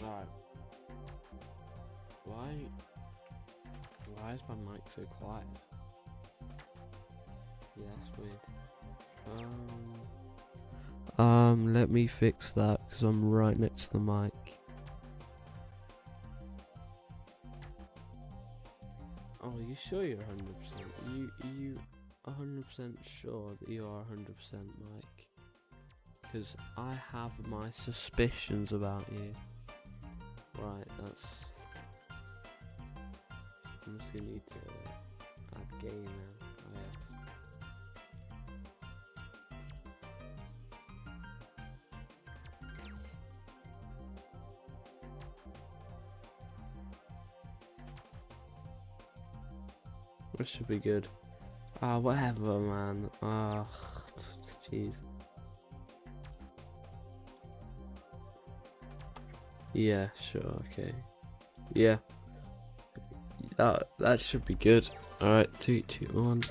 Right. Why is my mic so quiet? Yeah, that's weird. Let me fix that because I'm right next to the mic. Oh, you sure you're 100%? You 100% sure that you are 100% Mike? Because I have my suspicions about you. Right, that's... I'm just gonna need to add gain now. Oh, yeah. This should be good. Whatever, man. Jeez. Yeah, sure, okay. Yeah. That should be good. Alright, 3, 2, 1.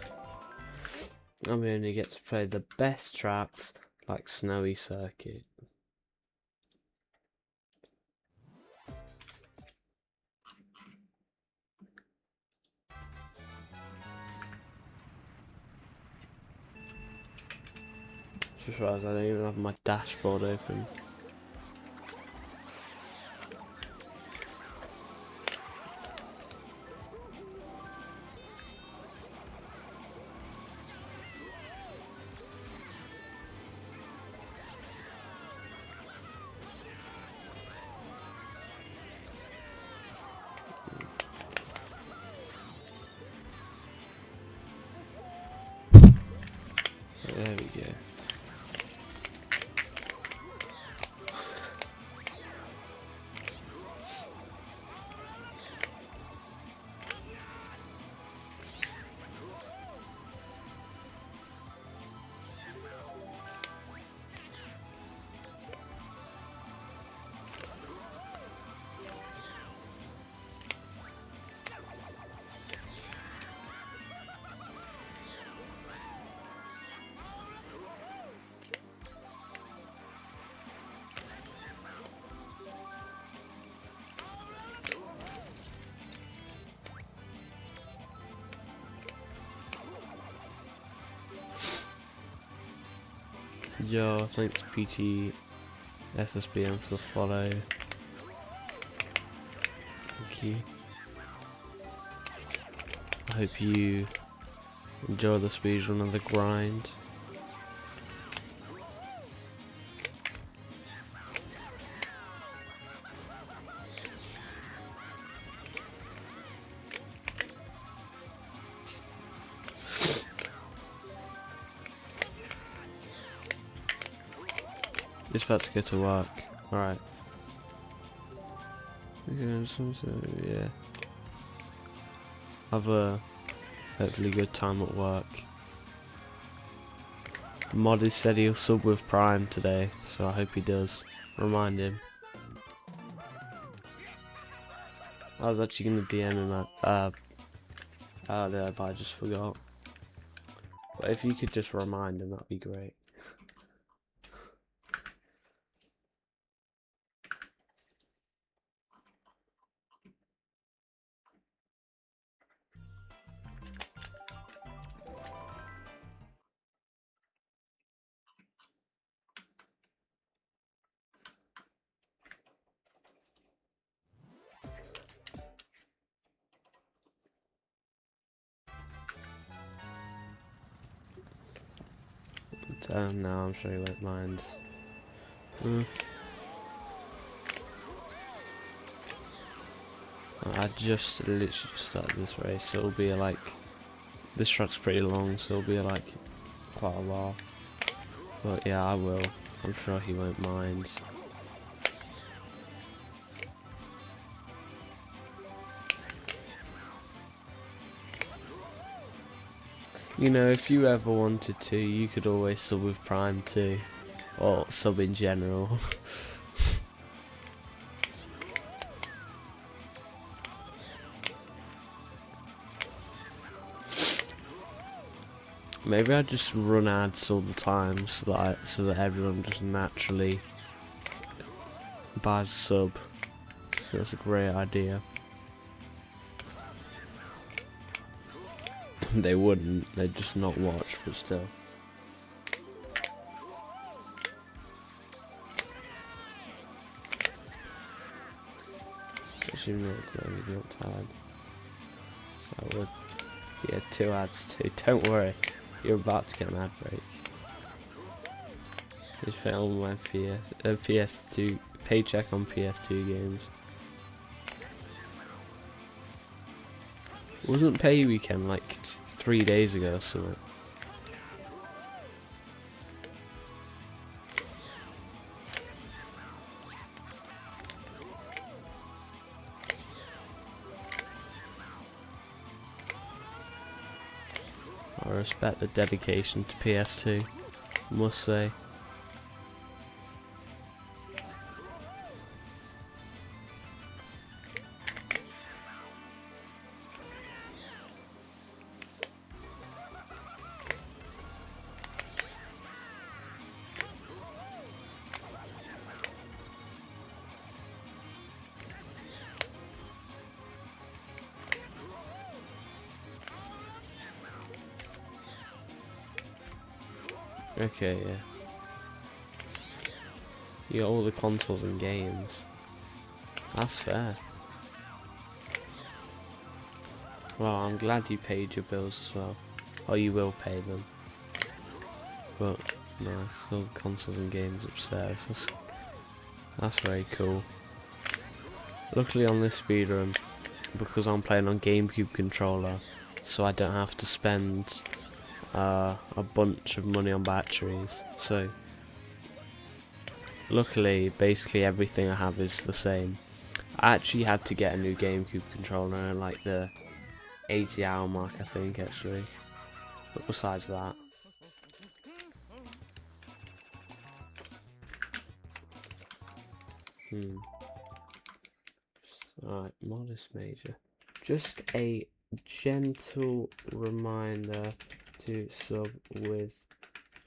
And we only get to play the best tracks like Snowy Circuit. Just realised I don't even have my dashboard open. There we go. Yo, thanks PT SSBM for the follow. Thank you. I hope you enjoy the speedrun and the grind. Just about to go to work. Alright. Yeah. Have a hopefully good time at work. Mod has said he'll sub with Prime today, so I hope he does. Remind him. I was actually gonna DM him that earlier, but I just forgot. But if you could just remind him, that'd be great. Tell him now, I'm sure he won't mind. I just literally just started this race, so it'll be like, this track's pretty long, so it'll be like quite a while. But yeah, I will. I'm sure he won't mind. You know, if you ever wanted to, you could always sub with Prime too. Or sub in general. Maybe I just run ads all the time so that everyone just naturally buys a sub. So that's a great idea. They wouldn't, they'd just not watch, but still. Assuming that he's not tired. So I would. Yeah, 2 ads too. Don't worry, you're about to get an ad break. Just film my PS2 paycheck on PS2 games. Wasn't pay weekend like 3 days ago or something? I respect the dedication to PS2, I must say. Okay, yeah. You got all the consoles and games. That's fair. Well, I'm glad you paid your bills as well. Or you will pay them. But, no, all the consoles and games upstairs. That's very cool. Luckily on this speedrun, because I'm playing on GameCube controller, so I don't have to spend a bunch of money on batteries. So luckily basically everything I have is the same. I actually had to get a new GameCube controller at like the 80-hour mark, I think, actually. But besides that, alright, modest major. Just a gentle reminder to sub with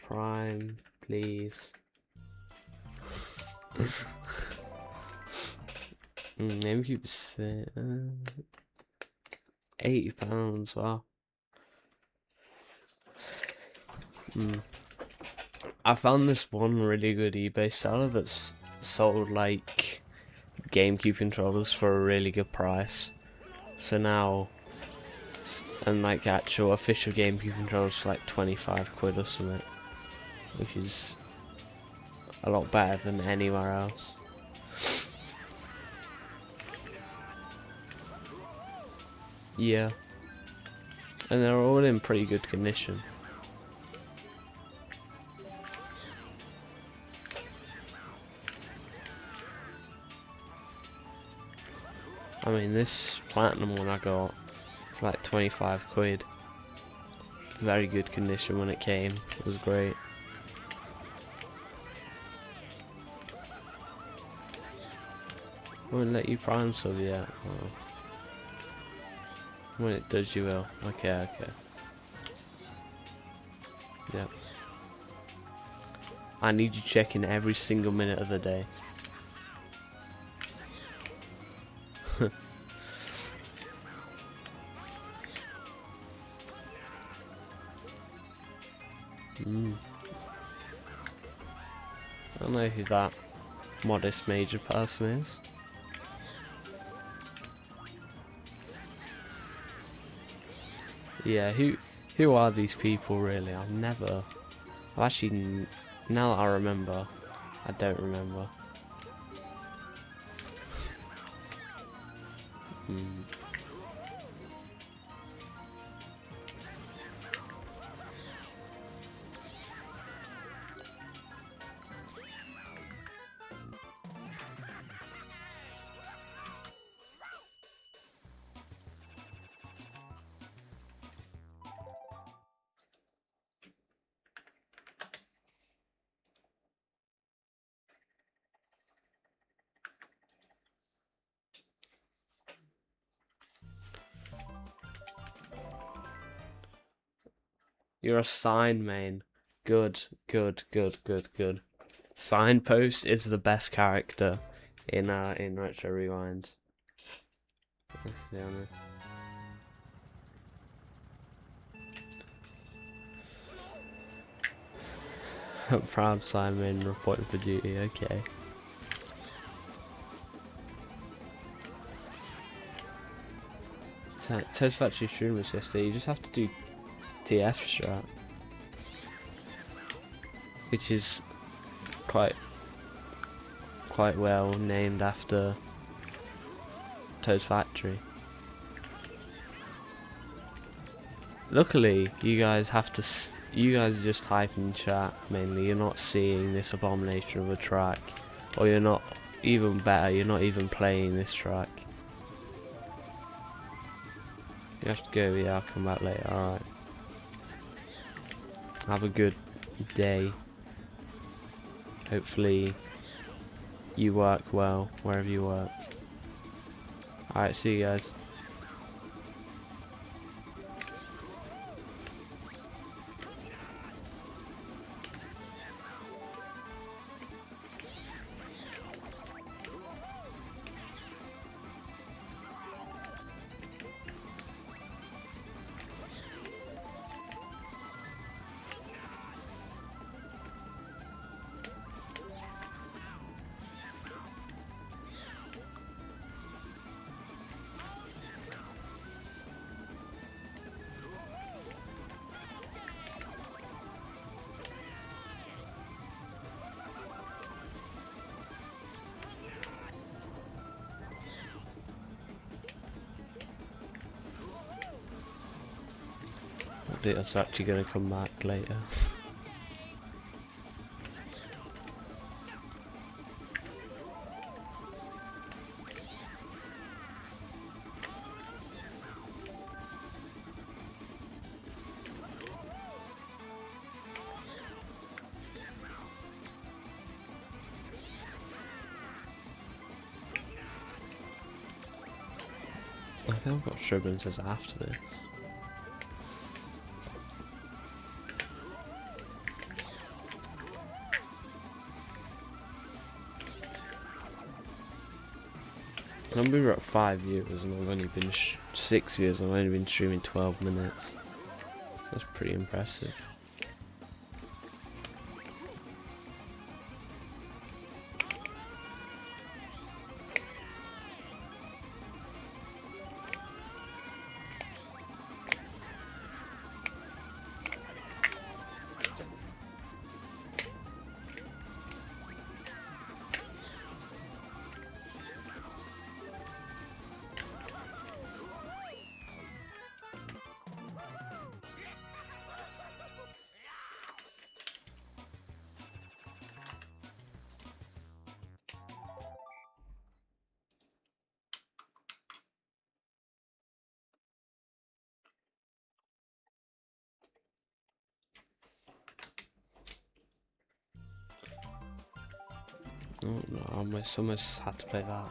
Prime, please. Maybe £80, wow. I found this one really good eBay seller that's sold like GameCube controllers for a really good price. So now, and like actual official GameCube controllers for like 25 quid or something, which is a lot better than anywhere else. Yeah, and they're all in pretty good condition. I mean, this platinum one I got for like 25 quid. Very good condition when it came. It was great. Won't let you prime sub yet. Oh. When it does, you will. Okay. Yep. I need you checking every single minute of the day. I don't know who that modest major person is. Yeah, who are these people really? I've actually, now that I remember, I don't remember. You're a sign main. Good. Signpost is the best character in Retro Rewind. Let's be honest. Proud Simon reporting for duty, okay. Toast Factory streamers yesterday, you just have to do TF strat, which is quite well named after Toast Factory. Luckily, you guys are just typing chat mainly. You're not seeing this abomination of a track, or you're not even better. You're not even playing this track. You have to go. Yeah, I'll come back later. All right. Have a good day. Hopefully, you work well wherever you work. All right. See you guys. I think that's actually going to come back later. I think I've got Shribbanses after this. And we were at 5 viewers and I've only been 6 viewers and I've only been streaming 12 minutes. That's pretty impressive. Oh no, I almost had to play that.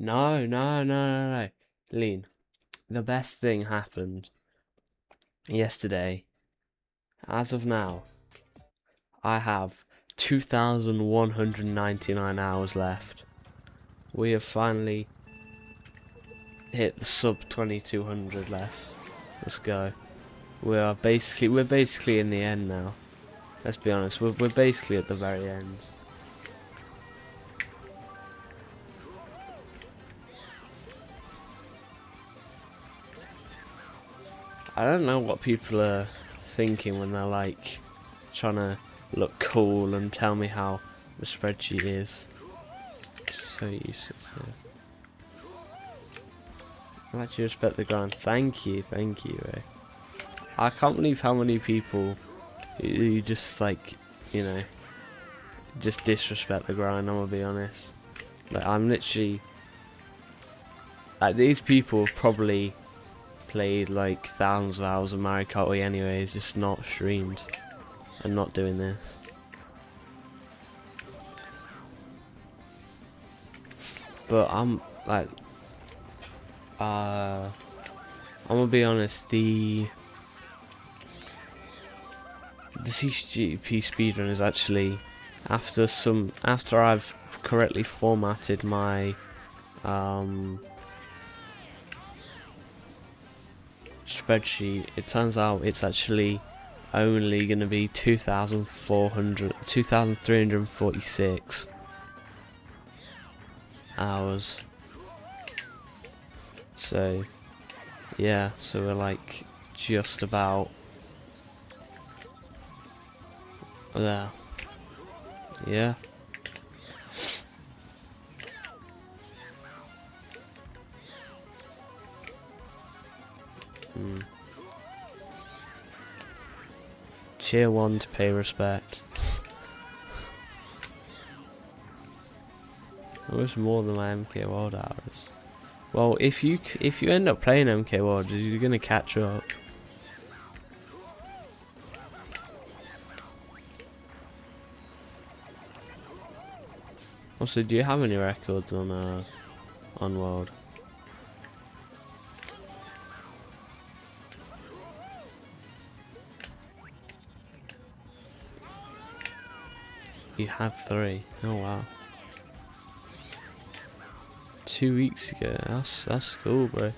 No. Lean. The best thing happened yesterday. As of now, I have 2,199 hours left. We have finally hit the sub 2,200 left. Let's go. We're basically in the end now. Let's be honest, we're basically at the very end. I don't know what people are thinking when they're like trying to look cool and tell me how the spreadsheet is. So useless. Yeah. I actually respect the grind. Thank you. Eh. I can't believe how many people you just like, you know, just disrespect the grind. I'm gonna be honest. Like I'm literally like these people have probably played like thousands of hours of Mario Kart Wii anyways, just not streamed and not doing this. But I'm like, I'm gonna be honest. The CTGP speedrun is actually after I've correctly formatted my spreadsheet, it turns out it's actually only going to be 2,346 hours. So yeah, so we're like just about there. Yeah. Cheer 1 to pay respect. It was more than my MK World hours. Well, if you end up playing MK World, you're gonna catch up. Also, do you have any records on World? You had 3. Oh wow. 2 weeks ago. That's cool, bro.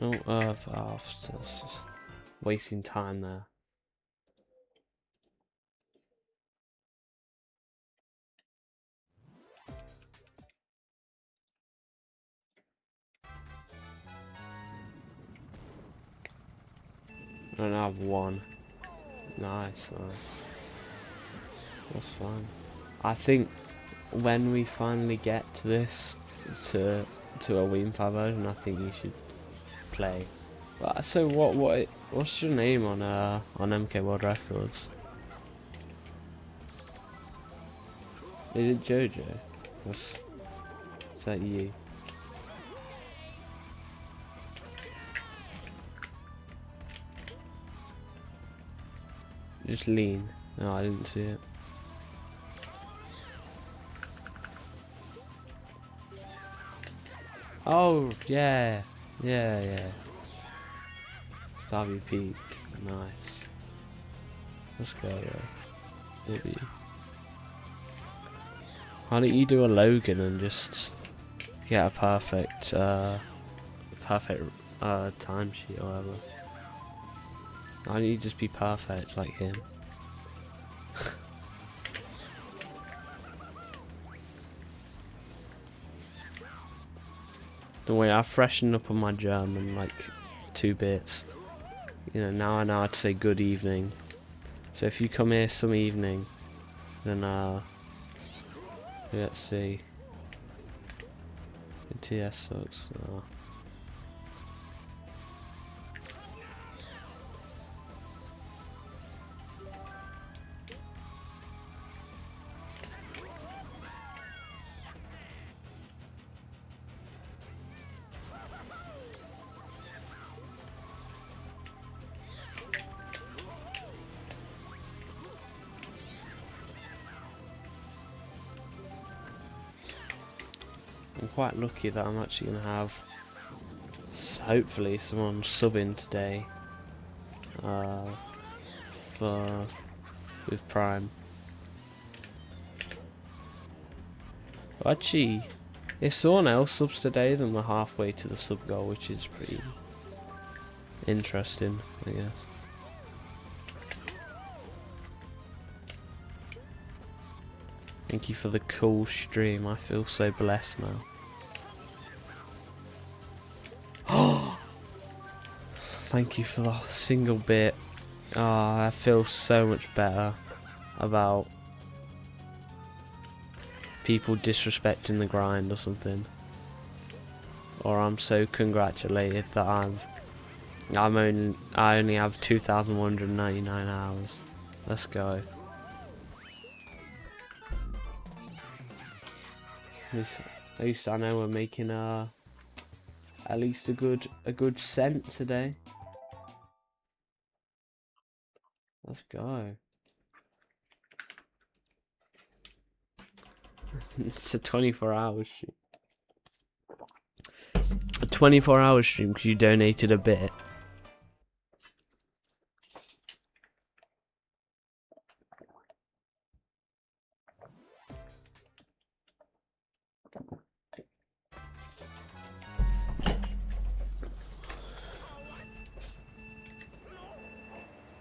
Oh, that's just wasting time there. I only have 1. Nice. That's fine. I think when we finally get to this, to a Wii 5 version, I think you should play. So what's your name on MK World Records? Is it Jojo? Is that you? Just lean. No, I didn't see it. Oh yeah. Starvey Peak. Nice. Let's go, maybe. Why don't you do a Logan and just get a perfect timesheet or whatever? Why don't you just be perfect like him? Don't worry, I've freshened up on my German like 2 bits. You know, now I know how to say good evening. So if you come here some evening, then let's see. The TS sucks. I'm quite lucky that I'm actually going to have, hopefully, someone subbing today with Prime. But actually, if someone else subs today, then we're halfway to the sub goal, which is pretty interesting, I guess. Thank you for the cool stream. I feel so blessed now. Thank you for the single bit. I feel so much better about people disrespecting the grind or something. Or I'm so congratulated that I only have 2,199 hours. Let's go. At least I know we're making at least a good cent today. Let's go. It's a 24-hour stream. A 24-hour stream because you donated a bit.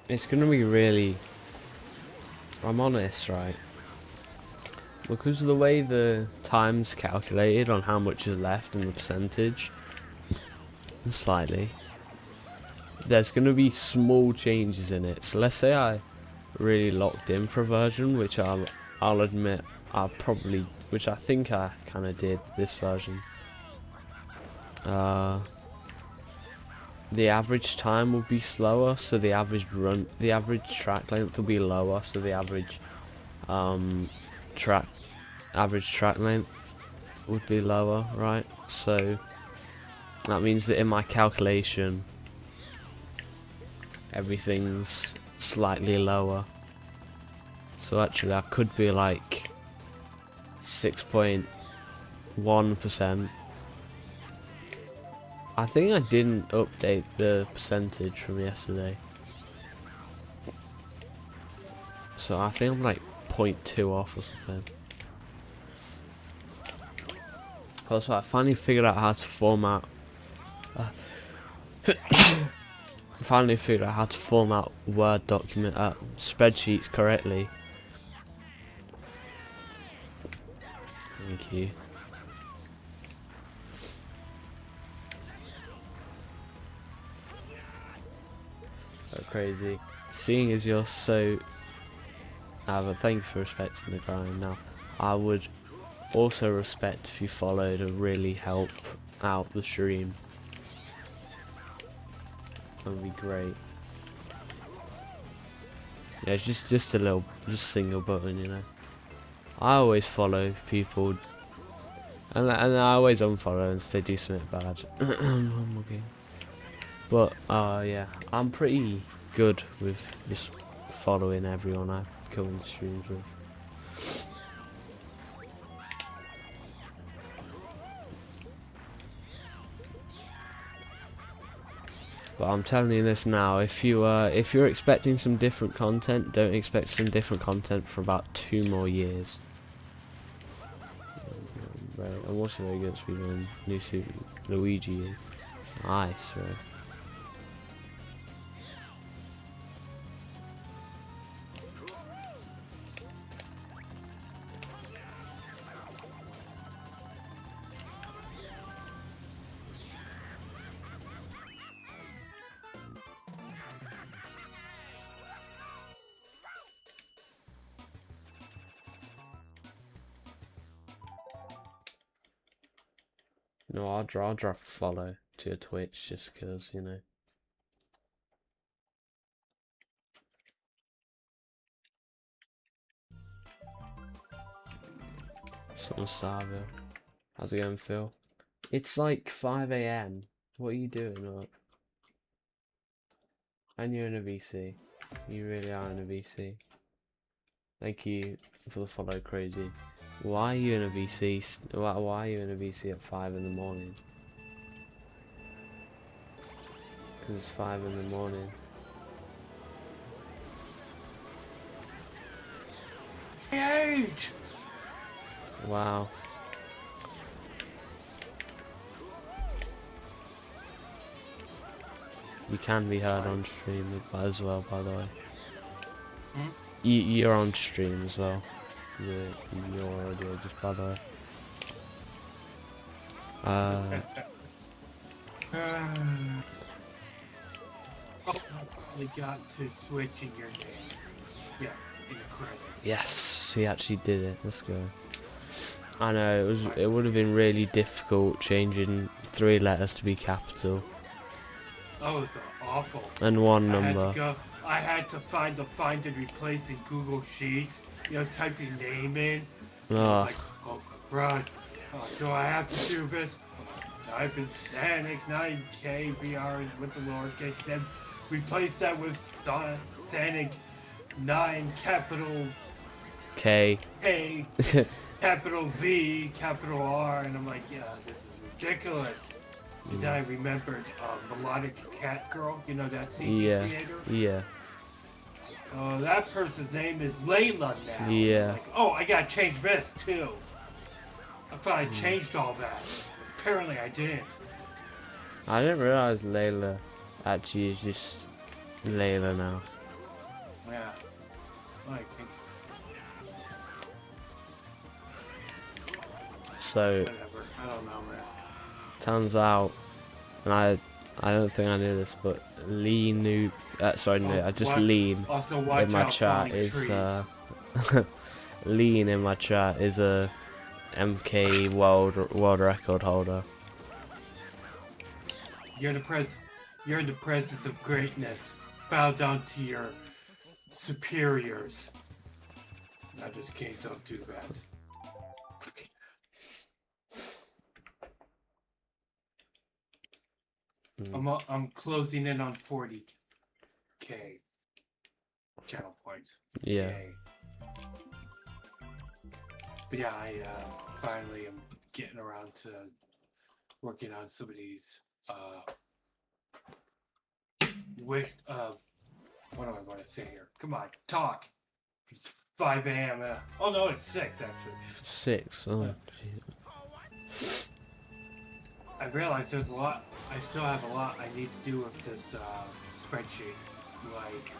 It's gonna be really... I'm honest, right? Because of the way the time's calculated on how much is left and the percentage, slightly, there's gonna be small changes in it. So let's say I really locked in for a version, which I'll admit which I think I kind of did this version. The average time will be slower, so the average track length will be lower, so the average track length would be lower, right? So that means that in my calculation everything's slightly lower. So actually I could be like 6.1%. I think I didn't update the percentage from yesterday. So I think I'm like 0.2 off or something. Also, I finally figured out how to format Word document spreadsheets correctly. Thank you. So crazy. Seeing as you're so... but thank you for respecting the grind. Now, I would also respect if you follow to really help out the stream. That would be great. Yeah, it's just a little, single button, you know. I always follow people, and I always unfollow if they do something bad. Okay. But yeah, I'm pretty good with just following everyone I come in streams with. But I'm telling you this now, if you're expecting some different content, don't expect some different content for about 2 more years. Right, I'm also very good at speedrunning New Super Luigi. Nice, right. No, I'll drop follow to your Twitch just because, you know. Someone starving. How's it going, Phil? It's like 5 AM. What are you doing up? And you're in a VC. You really are in a VC. Thank you for the follow, crazy. Why are you in a VC? Why are you in a VC at 5 in the morning? Because it's 5 in the morning. Age! Wow. You can be heard on stream as well, by the way. Hmm? You're on stream as well. Your audio, just by the way. Oh, I finally got to switching your name. Yeah, in the credits. Yes, he actually did it. Let's go. I know it would have been really difficult changing 3 letters to be capital. Oh, it's awful. And 1 number. I had to find and replace in Google Sheets. You know, type your name in. Oh. Like, oh crud. Do I have to do this? Type in Sanic 9K VR with the lowercase, then replace that with Sanic 9 capital K. A, capital V, capital R, and I'm like, yeah, this is ridiculous. And then I remembered Melodic Cat Girl, you know that CT Yeah. creator? Yeah. That person's name is Layla now. Yeah. Like, oh, I gotta change this too. I thought I changed all that. Apparently I didn't. I didn't realize Layla actually is just Layla now. Yeah. Like, So whatever. I don't know, man. turns out, and I don't think I knew this, but Lean knew. Sorry, no, I just What? Lean Also, watch in my out chat falling is trees. Lean in my chat is a MK world record holder. You're in the presence of greatness. Bow down to your superiors. I just can't. Don't do that. I'm closing in on 40k channel points. Yeah. Yay. But yeah, I finally am getting around to working on some of these. What am I going to say here? Come on, talk. It's 5 a.m. Oh no, it's 6 actually. 6. Oh, jeez. I realize there's a lot. I still have a lot I need to do with this spreadsheet. Like,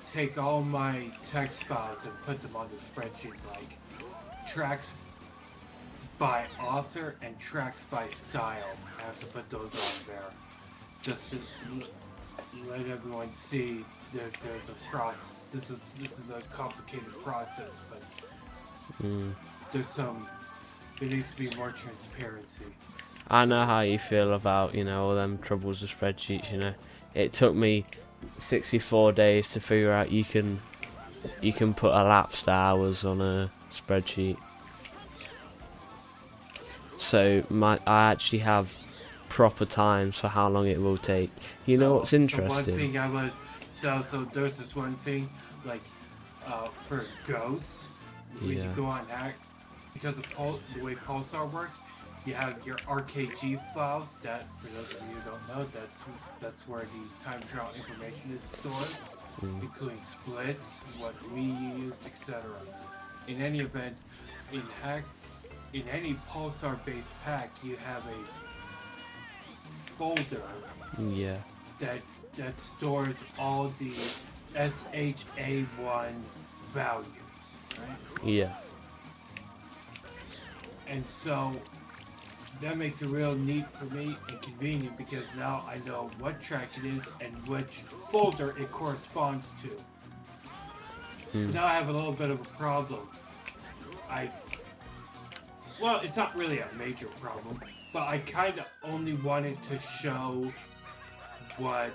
take all my text files and put them on the spreadsheet. Like, tracks by author and tracks by style. I have to put those on there, just to let everyone see that there's a process. This is a complicated process, but there's some. There needs to be more transparency. I know how you feel about, all them troubles with spreadsheets, It took me 64 days to figure out you can put elapsed hours on a spreadsheet. So I actually have proper times for how long it will take. You know what's interesting? So one thing I was so there's this one thing like for ghosts when you go on hack because of the way Pulsar works. You have your RKG files. That, for those of you who don't know, that's where the time trial information is stored, including splits, what we used, etc. In any event, in any Pulsar-based pack, you have a folder. Yeah. That stores all the SHA1 values, right? Yeah. And so that makes it real neat for me and convenient because now I know what track it is and which folder it corresponds to. Now I have a little bit of a problem. Well, it's not really a major problem, but I kind of only wanted to show what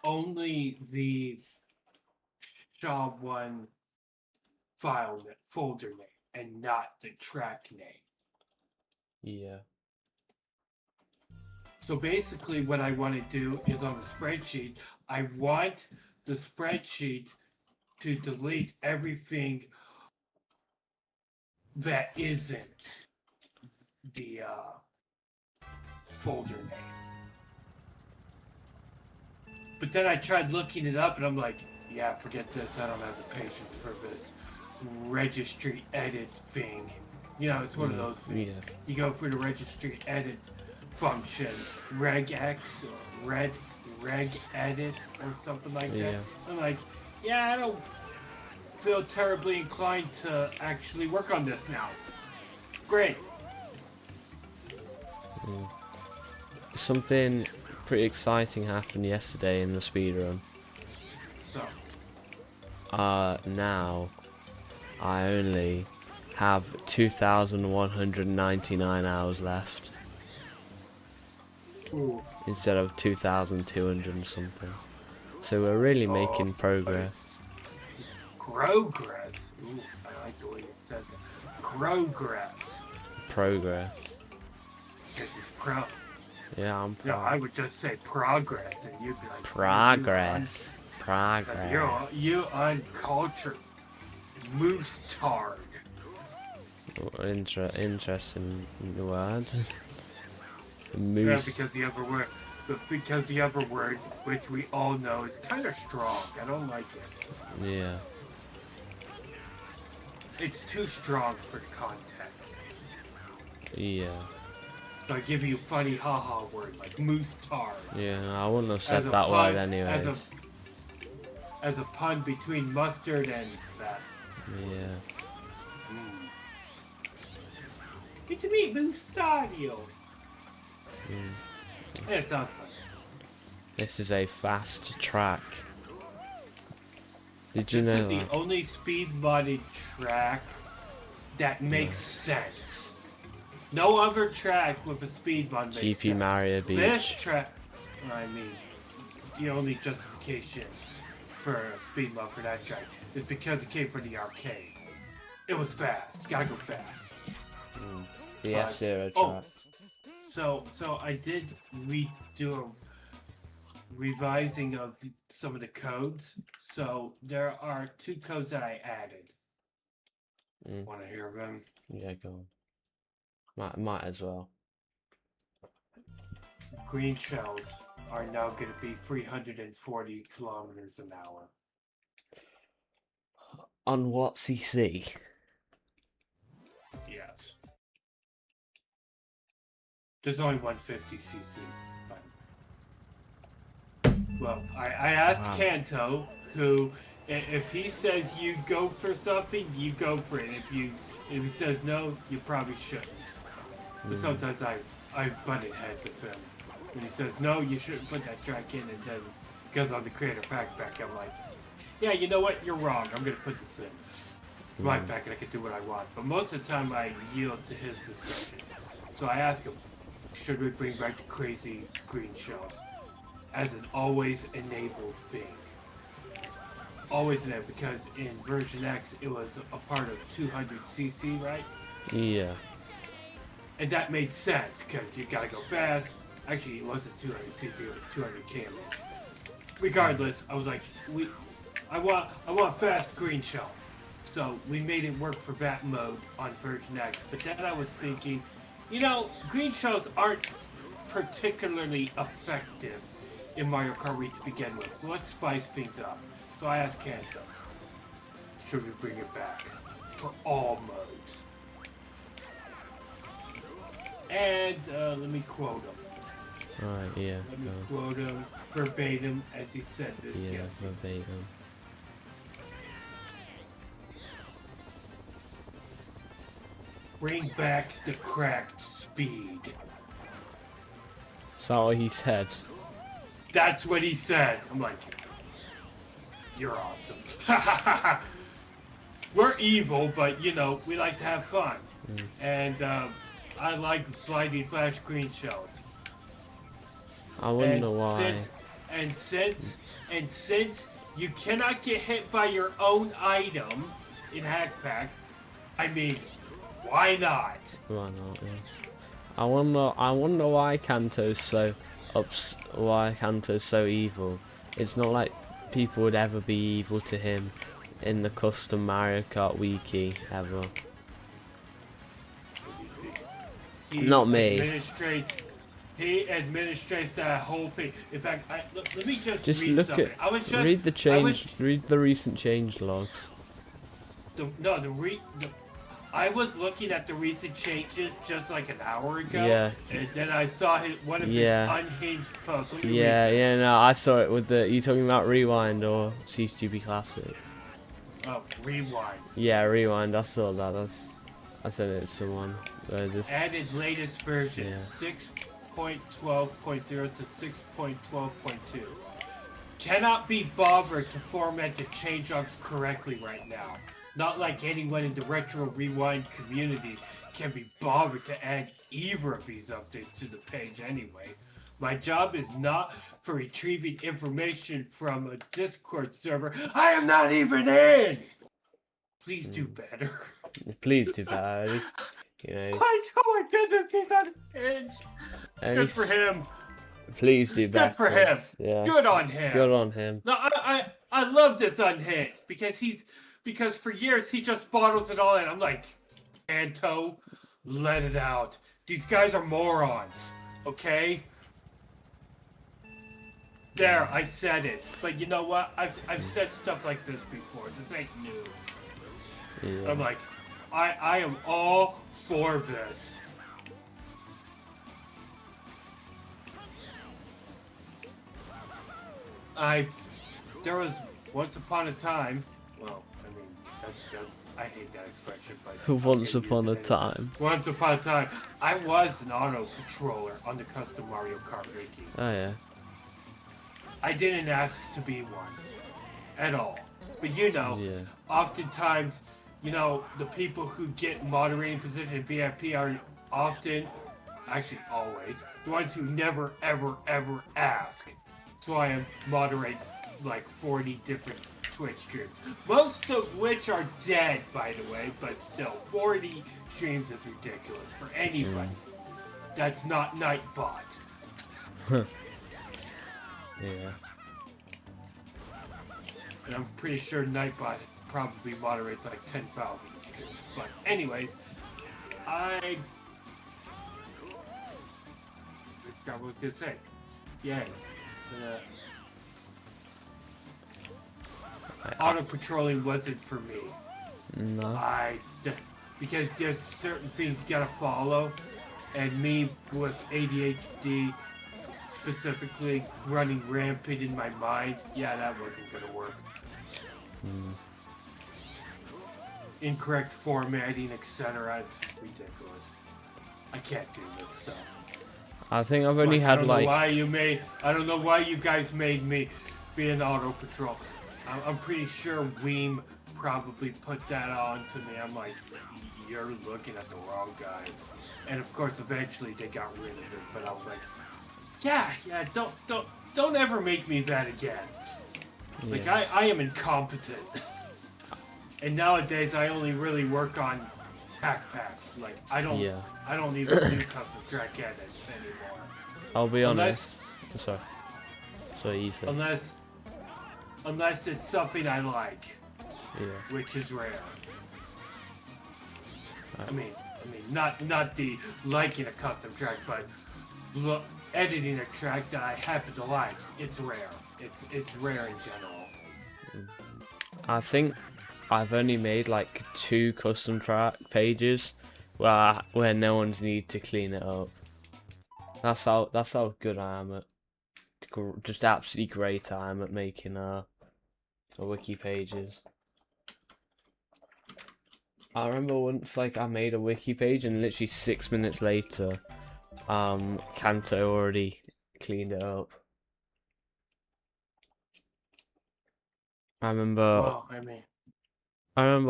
only the SHA1 file folder name and not the track name. Yeah. So basically what I want to do is on the spreadsheet, I want the spreadsheet to delete everything that isn't the folder name. But then I tried looking it up and I'm like, yeah, forget this. I don't have the patience for this registry edit thing. It's one of those things. Yeah. You go through the registry edit function, regex or reg edit or something like that. I'm like, yeah, I don't feel terribly inclined to actually work on this now. Great. Something pretty exciting happened yesterday in the speedrun. So. Now I only have 2,199 hours left. Ooh. Instead of 2,200 and something. So we're really making progress. Progress? Ooh, I like the way you said that. Progress. Progress. This is pro. Yeah, I'm No, proud. I would just say progress, and you'd be like Progress. You're Progress. you uncultured moose tard. Interesting word. Yeah, Moose. because the other word, which we all know, is kind of strong. I don't like it. Yeah. It's too strong for the context. Yeah. So I give you a funny haha word like moose tard. Yeah, I wouldn't have said As a that pun, word anyways. as a pun between mustard and that. Yeah. It's me, Mustadio. Mm. Yeah, it sounds fun. This is a fast track. Did you This know is the that? only speed modded track that makes sense. No other track with a speed mod makes GP sense. Mario This Beach. track, I mean, the only justification for a speed mod for that track is because it came from the arcade. It was fast. You gotta go fast. The F-Zero oh. track. So I did redo a revising of some of the codes. So there are 2 codes that I added. Want to hear them? Yeah, go on. Might as well. Green shells are now going to be 340 kilometers an hour. On what CC? Yes. There's only 150cc. Well, I asked Kanto, who, if he says you go for something, you go for it. If he says no, you probably shouldn't. But sometimes I've butted heads with him. When he says no, you shouldn't put that track in, and then because on the creator pack back, I'm like, yeah, you know what? You're wrong. I'm gonna put this in. It's my pack, and I can do what I want. But most of the time, I yield to his discretion. So I ask him, should we bring back the crazy green shells as an always enabled thing? Always enabled, because in version X, it was a part of 200cc, right? Yeah. And that made sense, because you gotta go fast. Actually, it wasn't 200cc, it was 200 km. Regardless, I was like, I want fast green shells. So we made it work for that mode on version X. But then I was thinking, you know, green shells aren't particularly effective in Mario Kart Wii to begin with. So let's spice things up. So I asked Kanto, should we bring it back for all modes? And let me quote him. Alright, yeah. Let me quote him verbatim as he said this. Yeah, Yes. verbatim. Bring back the cracked speed. Is that what he said? That's what he said. I'm like, you're awesome. We're evil, but you know, we like to have fun. And I like blinding flash green shells. I wonder why. Since you cannot get hit by your own item in Hack Pack, I mean, why not? Why not? Yeah. I wonder why Kanto's so why Kanto's so evil. It's not like people would ever be evil to him in the custom Mario Kart wiki ever. Not me. He administrates that whole thing. In fact, let me just read look something. at read the change. Read the recent change logs. I was looking at the recent changes just like an hour ago. Yeah. And then I saw one of his unhinged posts. Yeah, no, I saw it with the. You talking about Rewind or CTGP Classic? Oh, Rewind. Yeah, Rewind. I saw that. I sent it to someone. Added latest version 6.12.0 to 6.12.2. Cannot be bothered to format the changelogs correctly right now. Not like anyone in the Retro Rewind community can be bothered to add either of these updates to the page anyway. My job is not for retrieving information from a Discord server I am not even in! Please do better. Please do better. You know. Oh my goodness, he's not in! Good for him. Please do better. Good for him. Yeah. Good on him. Good on him. No, I love this Unhinged because for years he just bottles it all in. I'm like, Anto, let it out. These guys are morons. Okay? There, I said it. But you know what? I've said stuff like this before. This ain't new. Yeah. I'm like, I am all for this. There was once upon a time. Well, I mean, I hate that expression, but Once upon a time. Once upon a time, I was an auto patroller on the custom Mario Kart Wiki. Oh yeah. I didn't ask to be one at all, but you know, oftentimes, you know, the people who get moderating position in VIP are often, actually always, the ones who never ever ask. So I moderate like 40 different Twitch streams. Most of which are dead, by the way, but still, 40 streams is ridiculous for anybody. That's not Nightbot. Yeah. And I'm pretty sure Nightbot probably moderates like 10,000 streams. But anyways, I forgot what I was gonna say. Yeah. Auto patrolling wasn't for me. No. Because there's certain things you gotta follow, and me with ADHD, specifically running rampant in my mind, yeah, that wasn't gonna work. Incorrect formatting, etc. It's ridiculous. I can't do this stuff. I think I've only had like. I don't know why you guys made me be an auto patrol. I'm pretty sure Weem probably put that on to me. I'm like, you're looking at the wrong guy. And of course, eventually they got rid of it. But I was like, yeah, don't ever make me that again. Yeah. Like I am incompetent. And nowadays I only really work on backpack. Like I don't even do custom track edits anymore. I'll be honest. Sorry, you said. Unless it's something I like. Yeah. Which is rare. I mean, not the liking a custom track, but editing a track that I happen to like. It's rare. It's rare in general. I think I've only made like 2 custom track pages where no one's need to clean it up. That's how good I am at. Just absolutely great I am at making wiki pages. I remember once like I made a wiki page and literally 6 minutes later, Kanto already cleaned it up. I remember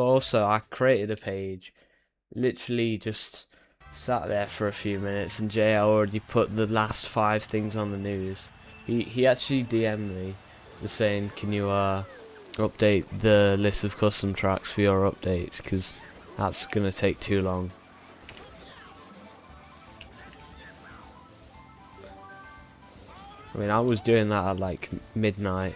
also I created a page, literally just sat there for a few minutes, and Jay already put the last 5 things on the news. He actually DM'd me, just saying, can you update the list of custom tracks for your updates, because that's gonna take too long. I mean, I was doing that at like midnight,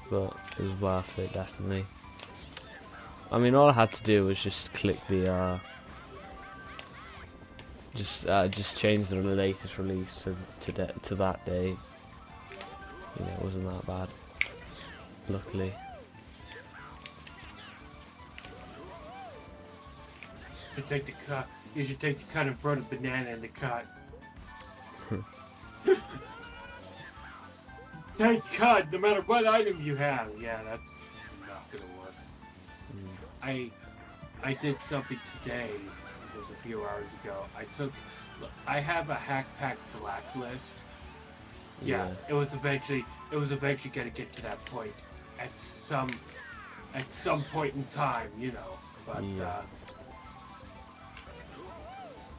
but it was worth it, definitely. I mean, all I had to do was just click the just change the latest release to that date. You know, it wasn't that bad, luckily. You should take the cut and throw the banana in the cut. Take cut, no matter what item you have. Yeah, that's not gonna work. I did something today. It was a few hours ago. I have a hack pack blacklist. Yeah, it was eventually gonna get to that point at some point in time, you know. But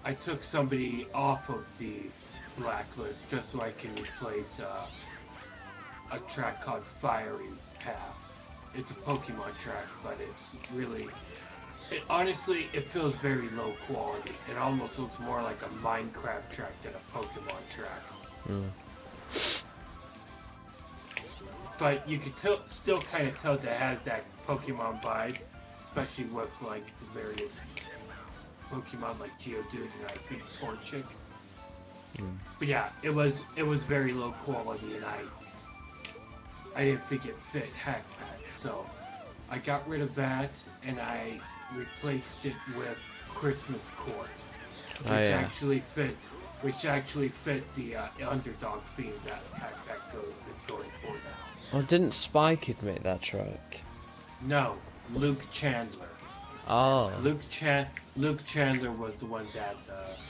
I took somebody off of the blacklist just so I can replace a track called Fiery Path. It's a Pokemon track, but Honestly, it feels very low quality. It almost looks more like a Minecraft track than a Pokemon track. But you could still kind of tell that it has that Pokemon vibe, especially with like the various Pokemon like Geodude and I think Torchic. But yeah, it was very low quality, and I didn't think it fit Hack Pack, so I got rid of that and I replaced it with Christmas Court, which actually fit the underdog theme that Hack Pack is going for now. Oh, didn't Spike admit that track? No, Luke Chandler. Oh. Luke Chandler was the one that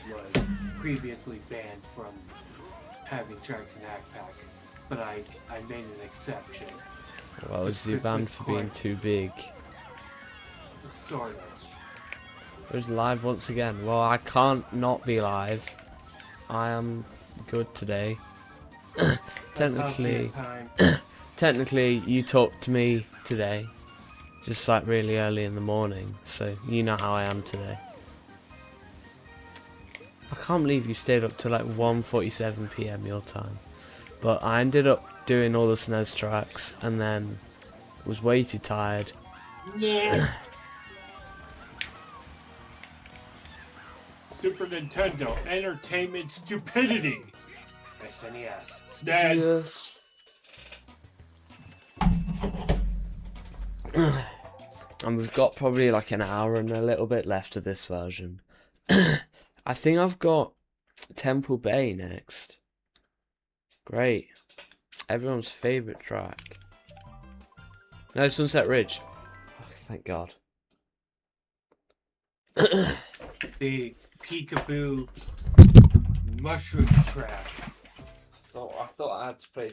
was previously banned from having tracks in Hack Pack, but I made an exception. Well, was he banned for being too big? Sort of. It was live once again. Well, I can't not be live. I am good today. Technically, you talked to me today. Just like really early in the morning, so you know how I am today. I can't believe you stayed up till like 1:47 PM your time. But I ended up doing all the SNES tracks and then was way too tired. Yeah. Super Nintendo Entertainment Stupidity. SNES. SNES. Yes. And we've got probably like an hour and a little bit left of this version. I think I've got Temple Bay next. Great. Everyone's favourite track. No, Sunset Ridge. Oh, thank God. The Peekaboo Mushroom track. So I thought I had to play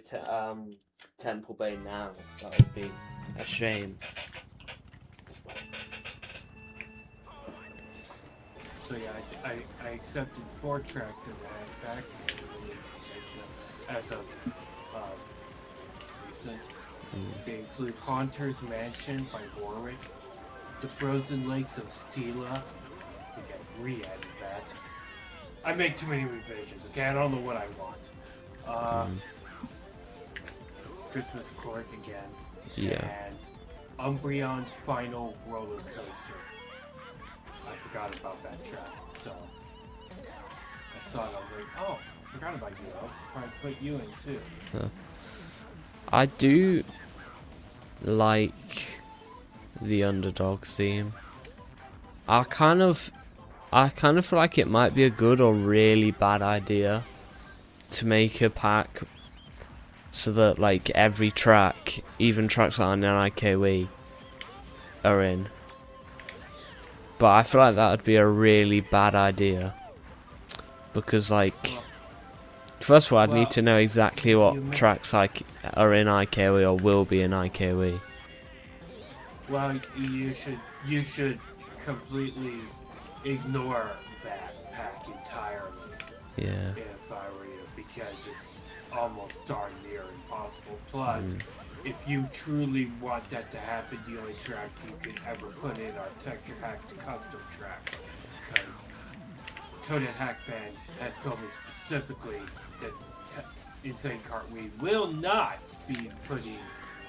Temple Bay now. That would be a shame. So yeah, I accepted 4 tracks in the Hack Pack as of recent. They include Haunter's Mansion by Warwick, The Frozen Lakes of Stila. I think I re-added that. I make too many revisions, okay? I don't know what I want. Christmas Court again. Yeah. And Umbreon's Final Roller Coaster. I forgot about that track, so I saw it, I was like, oh, I forgot about you, I'll probably put you in too. I do like the Underdogs theme. I kind of feel like it might be a good or really bad idea to make a pack so that like every track, even tracks that are on IKW, are in. But I feel like that would be a really bad idea. Because like, first of all, I'd need to know exactly what tracks like are in IKW or will be in IKW. Well, you should completely ignore that pack entirely. Yeah. If I were you, because it's almost darn near impossible. Plus, if you truly want that to happen, the only tracks you could ever put in are texture hacked custom tracks. Because Toadhead Hack Fan has told me specifically that Insane Cartweed will not be putting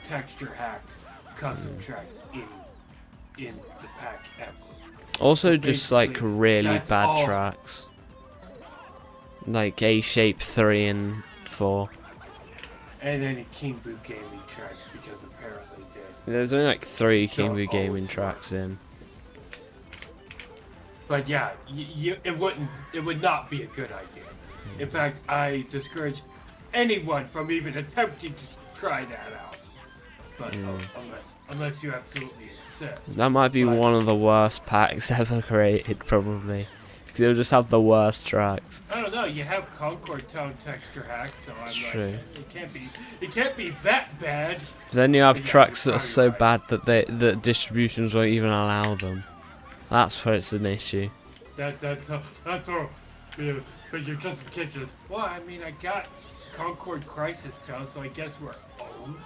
texture hacked custom tracks in the pack ever. Also, just like really bad tracks, like A-Shape 3 and 4. And any King Boo Gaming tracks, because apparently did. There's only like 3 King Boo Gaming tracks in. But yeah, it would not be a good idea. In fact, I discourage anyone from even attempting to try that out. But unless you absolutely insist. That might be one of the worst packs ever created, probably. Because it'll just have the worst tracks. I don't know. You have Concord Town texture hacks, so I'm true. Like, it can't be that bad. But then you have tracks that are so bad that the distributions won't even allow them. That's where it's an issue. That's all. But your justification is, well, I mean, I got Concord Crisis Town, so I guess we're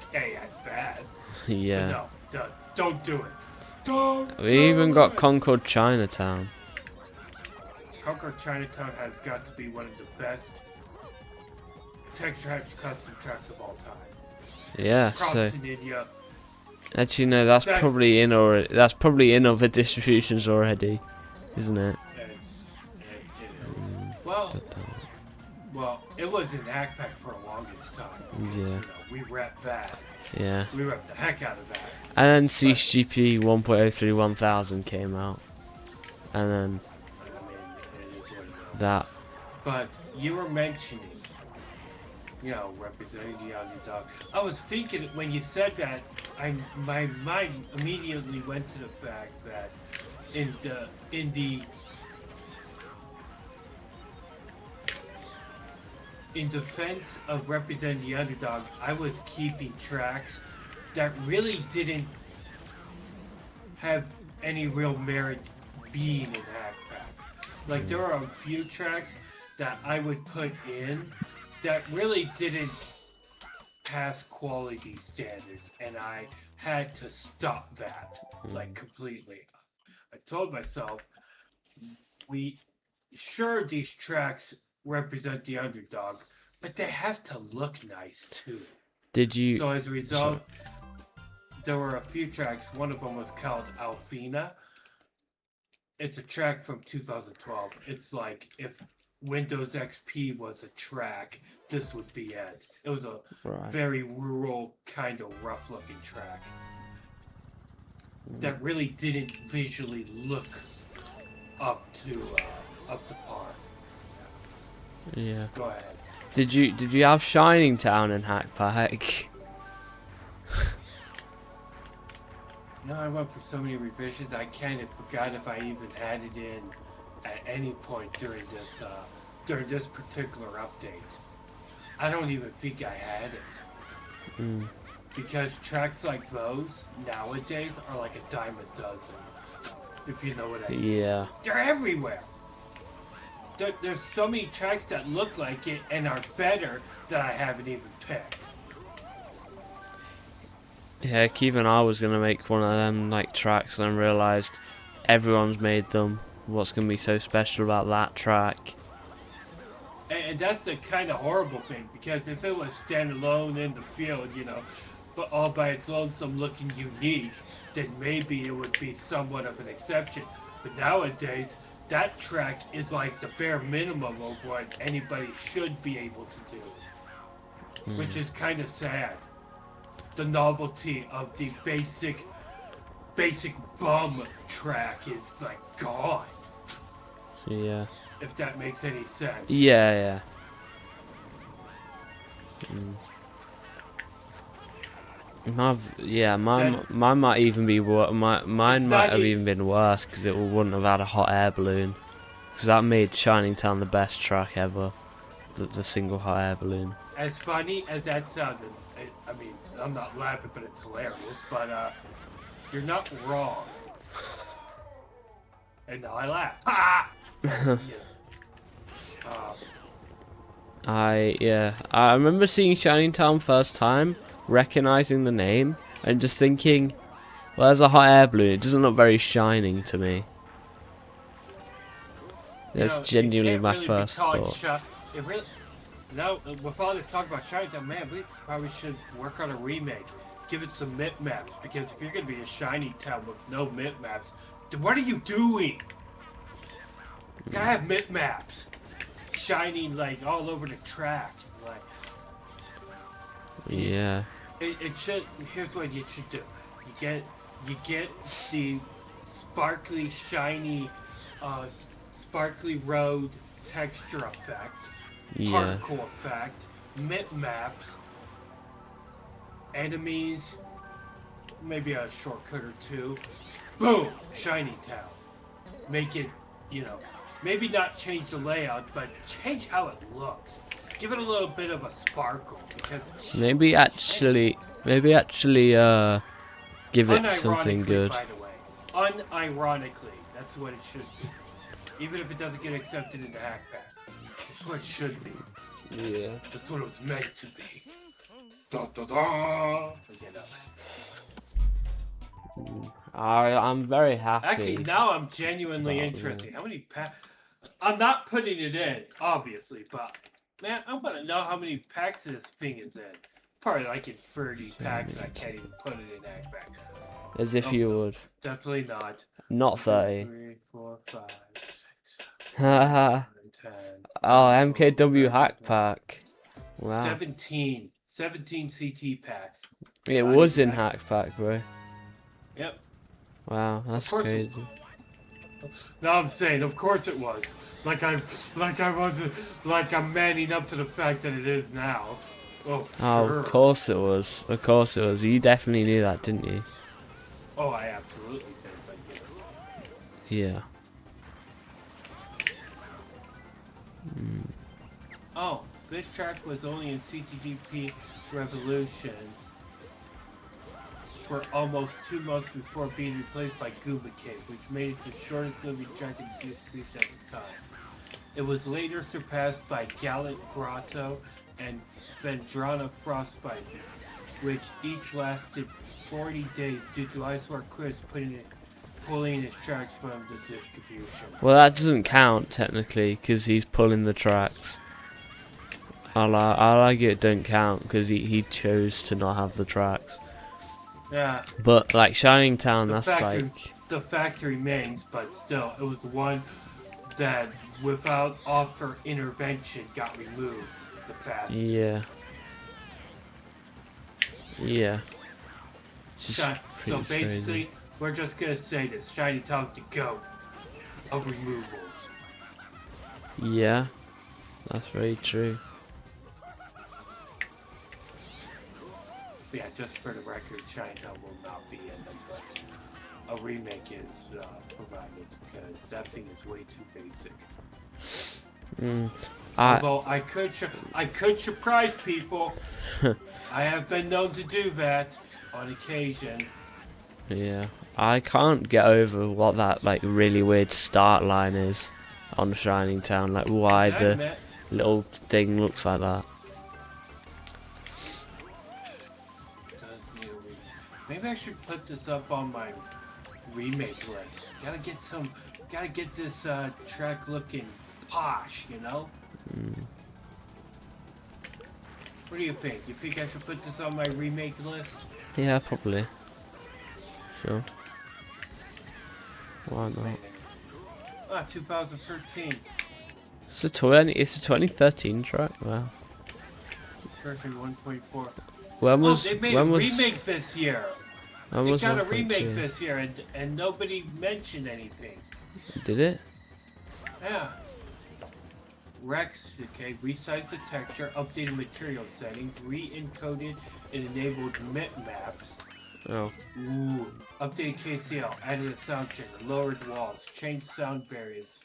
okay at best. Yeah. But no, don't do it. We even got Concord Chinatown. Concord Chinatown has got to be one of the best texture custom tracks of all time. Yeah, Props so to Ninja. actually no, that's probably in already. That's probably in other distributions already, isn't it? It is. Well, it was in Hackpack for the longest time. Because, Yeah. We repped that. Yeah. We repped the heck out of that. And then CTGP 1.03 1000 came out, and then It is what it is. that. But you were mentioning, representing the underdog. I was thinking when you said that, my mind immediately went to the fact that in defense of representing the underdog, I was keeping tracks that really didn't have any real merit being in Hackpack. Like, there are a few tracks that I would put in that really didn't pass quality standards, and I had to stop that, like, completely. I told myself, these tracks represent the underdog, but they have to look nice too. Did you? So as a result, there were a few tracks. One of them was called Alfina. It's a track from 2012. It's like if Windows XP was a track, this would be it. It was a very rural, kind of rough-looking track that really didn't visually look up to par. Yeah. Go ahead. Did you have Shining Town in Hackpack? No, I went for so many revisions. I kind of forgot if I even had it in at any point during this particular update. I don't even think I had it. Because tracks like those nowadays are like a dime a dozen. If you know what I mean. Yeah. They're everywhere. There's so many tracks that look like it and are better that I haven't even picked. Yeah, even I was gonna make one of them like tracks, and realised everyone's made them. What's gonna be so special about that track? And that's the kind of horrible thing, because if it was standalone in the field, but all by its lonesome looking unique, then maybe it would be somewhat of an exception. But nowadays, that track is like the bare minimum of what anybody should be able to do. Which is kind of sad. The novelty of the basic bum track is like gone. Yeah. If that makes any sense. Yeah. Mine might even be mine might have even been worse because it wouldn't have had a hot air balloon. Because that made Shining Town the best track ever. The single hot air balloon. As funny as that sounded, I mean, I'm not laughing, but it's hilarious. But you're not wrong. And now I laugh. Ah! I remember seeing Shining Town first time, recognizing the name, and just thinking, well, there's a hot air balloon. It doesn't look very shining to me. That's genuinely my first thought. With all this talk about Shining Town, man, we probably should work on a remake. Give it some mip maps, because if you're gonna be a Shining Town with no mip maps, then what are you doing? You gotta have mip maps. Shining like all over the track. Like, yeah. It should. Here's what you should do. You get the sparkly, shiny, sparkly road texture effect, particle effect, mip maps, enemies, maybe a shortcut or two. Boom! Shining Town. Make it, maybe not change the layout, but change how it looks. Give it a little bit of a sparkle, because maybe actually give it something good. By the way, unironically, that's what it should be. Even if it doesn't get accepted into Hackpack, that's what it should be. Yeah. That's what it was meant to be. Da da da. I'm very happy. Actually, now I'm genuinely about interested. How many packs? I'm not putting it in, obviously, but man, I want to know how many packs this thing is in. Probably like in 30 packs, and I can't even put it in that pack. As if you no, would. Definitely not. Not 30. 2, 3, 4, 5, 6, 7, Haha. 10. Oh, MKW hack pack. Wow. 17 CT packs. It was in hack pack, bro. Yep. Wow, that's crazy. No, I'm saying, of course it was. Like I wasn't, like I'm manning up to the fact that it is now. Oh, sure. Of course it was. Of course it was. You definitely knew that, didn't you? Oh, I absolutely did, but yeah. Oh, this track was only in CTGP Revolution for almost 2 months before being replaced by Goomba Cave, which made it the shortest living track in distribution at the time. It was later surpassed by Gallant Grotto and Vendrana Frostbite, which each lasted 40 days due to Icewater Chris pulling his tracks from the distribution. Well, that doesn't count technically because he's pulling the tracks. I like it don't count because he chose to not have the tracks. Yeah. But like Shining Town, that's like the fact remains, but still, it was the one that without offer intervention got removed the fastest. Yeah. Yeah. So basically, crazy. we're just gonna say this: Shining Town's the GOAT of removals. Yeah, that's very true. Yeah, just for the record, Shining Town will not be in unless a remake is provided, because that thing is way too basic. Although I could surprise people. I have been known to do that on occasion. Yeah, I can't get over what that like really weird start line is on Shining Town. Like why the little thing looks like that. Maybe I should put this up on my remake list. Gotta get this track looking posh, you know? What do you think? You think I should put this on my remake list? Yeah, probably. Sure. Why not? 2013. It's a 2013 track. Wow. Version 1.4. They made a remake this year. They got a 1.2? remake this year, and nobody mentioned anything. Did it? Yeah. Rex, okay, resized the texture, updated material settings, re-encoded and enabled maps. Oh. Ooh. Updated KCL, added a sound checker, lowered walls, changed sound variants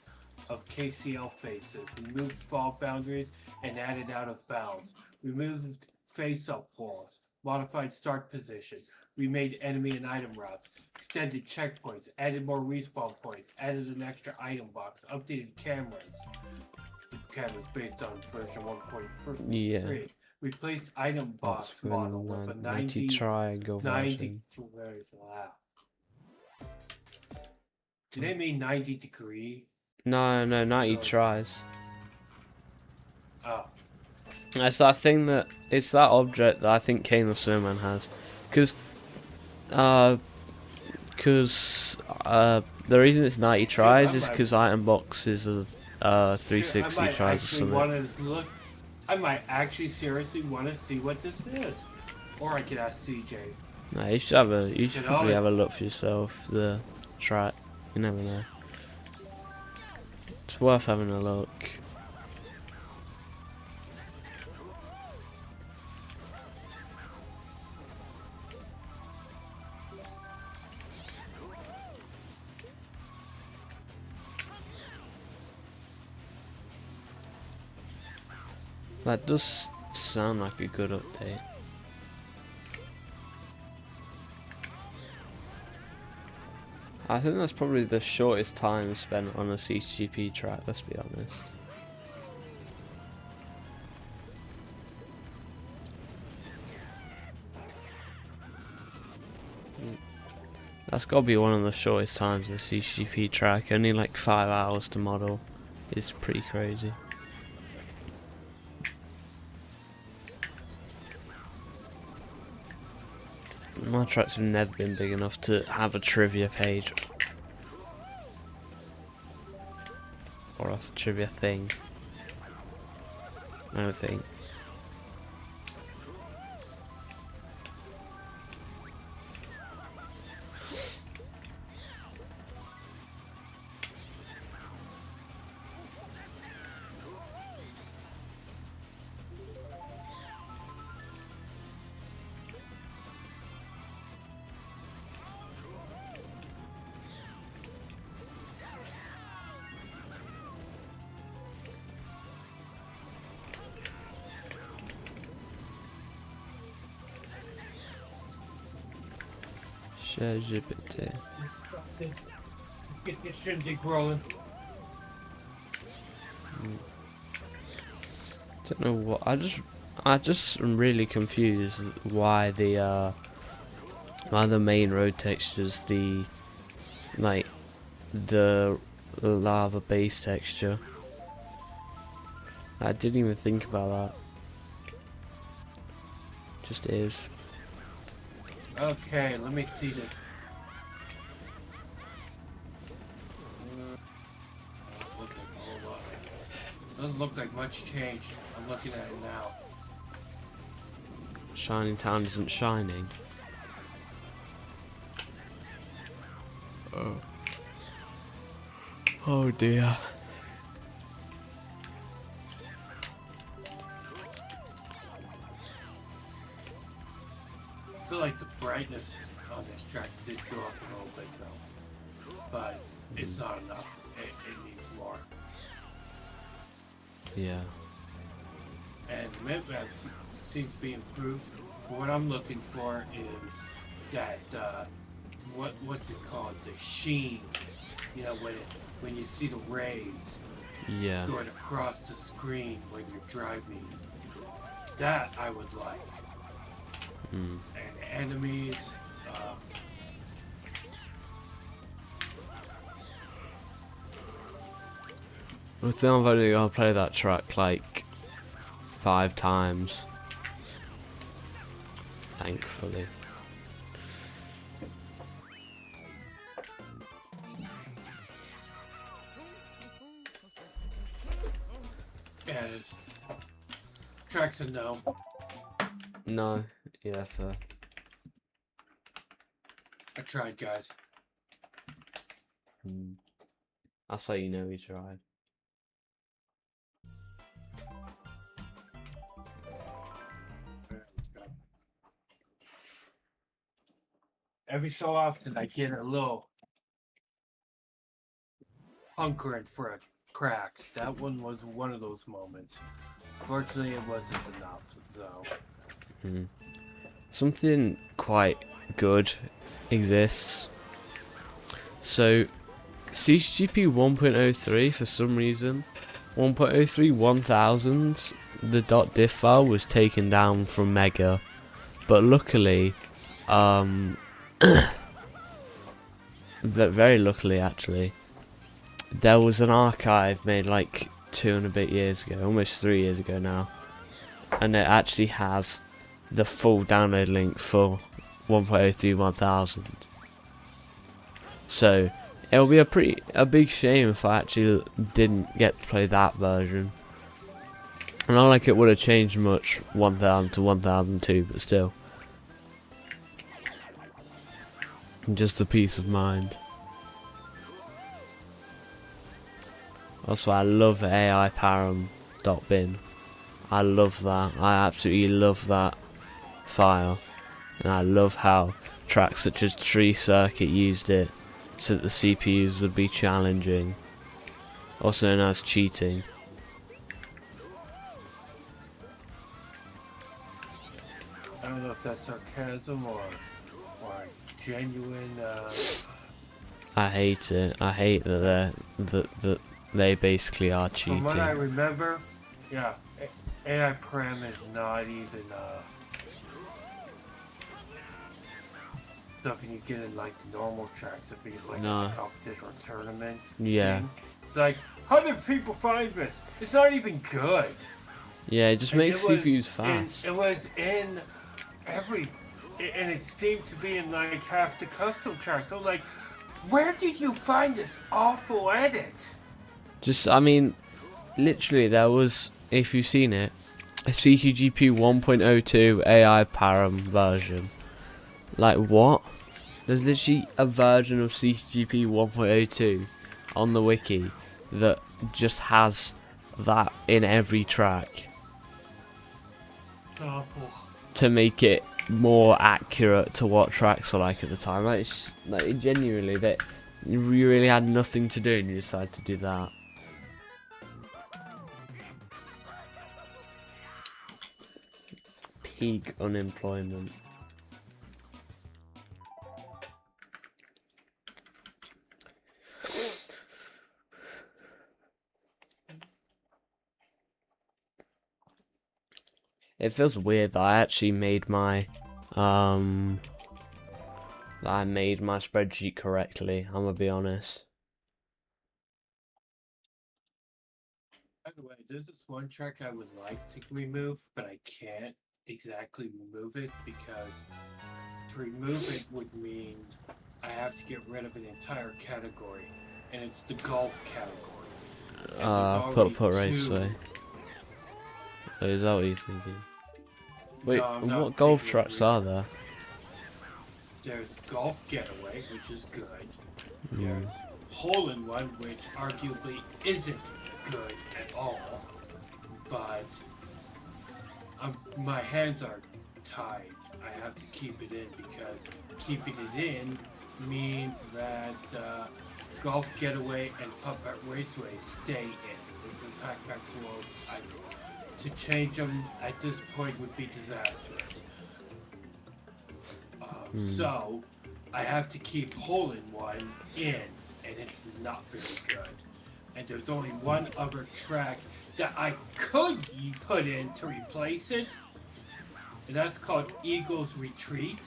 of KCL faces, removed fall boundaries and added out of bounds, removed face-up walls, modified start position, remade enemy and item routes, extended checkpoints, added more respawn points, added an extra item box, updated cameras. The cameras based on version 1.3. Yeah. Replaced item box model with a 90 triangle version. Wow. Do they mean 90 degree? No, 90 tries. Oh. It's that thing that it's that object that I think Kane the Snowman has, because the reason it's 90 tries is because item boxes are 360 tries or something. I might actually seriously want to see what this is, or I could ask CJ. No, you should probably have a look for yourself. The track, you never know. It's worth having a look. That does sound like a good update. I think that's probably the shortest time spent on a CTGP track, let's be honest. That's got to be one of the shortest times in a CTGP track. Only like 5 hours to model. It's pretty crazy. My tracks have never been big enough to have a trivia page. Or a trivia thing. I don't think. CTGP. Get this shindig rolling. Don't know what. I just am really confused why the main road textures the lava base texture. I didn't even think about that. Just is. Okay, let me see this. Look like a whole lot. Doesn't look like much change. I'm looking at it now. Shining Town isn't shining. Oh. Oh dear. I feel like the brightness on this track did go up a little bit though, but it's not enough. It needs more. Yeah. And the map maps seem to be improved. What I'm looking for is that what's it called? The sheen. You know, when you see the rays Yeah. going across the screen when you're driving. That I would like. Mm. And enemies. I think I've only gonna play that track like 5 times. Thankfully. Yeah, it's track's a no. No. Yeah, fair. I tried, guys. That's how you know he tried. Every so often I get a little hunkering for a crack. That one was one of those moments. Fortunately, it wasn't enough, though. Something quite good exists. So, CTGP 1.03 for some reason, 1.03 1000, the .diff file was taken down from Mega, but luckily, very luckily actually, there was an archive made like 2 and a bit years ago, almost 3 years ago now, and it actually has the full download link for 1.03 1000. So it'll be a big shame if I actually didn't get to play that version. And not like it would have changed much 1000 to 1002, but still. Just a peace of mind. Also, I love AIParam.bin. I love that. I absolutely love that file. And I love how tracks such as Tree Circuit used it so that the CPUs would be challenging. Also known as cheating. I don't know if that's sarcasm or genuine. I hate it. I hate that they basically are cheating. From what I remember, yeah, AI Pram is not even stuff you get in like the normal tracks. If it's like No. a competition or tournament. Yeah. Thing. It's like, how did people find this? It's not even good. Yeah, it just And makes it was CPUs fast. It was in every, and it seemed to be in like half the custom tracks. So like, where did you find this awful edit? Just, I mean, literally, there was, if you've seen it, a CTGP 1.02 AI param version. Like, what? There's literally a version of CTGP 1.02 on the wiki that just has that in every track It's awful. to make it more accurate to what tracks were like at the time. Like, it's, like genuinely, that you really had nothing to do and you decided to do that. Peak unemployment. It feels weird that I actually made my spreadsheet correctly, I'm gonna be honest. By the way, there's this one track I would like to remove, but I can't exactly remove it because to remove it would mean I have to get rid of an entire category, and it's the golf category. And there's already Put two. raceway. Oh, is that what you're thinking? Wait, No, I'm and not what golf thinking tracks are there? There's golf getaway, which is good. There's hole in one, which arguably isn't good at all. But my hands are tied. I have to keep it in because keeping it in means that golf getaway and puppet raceway stay in. This is Hackpack's rules. To change them at this point would be disastrous. So I have to keep hole in one in, and it's not very good. And there's only one other track that I could put in to replace it, and that's called Eagle's Retreat.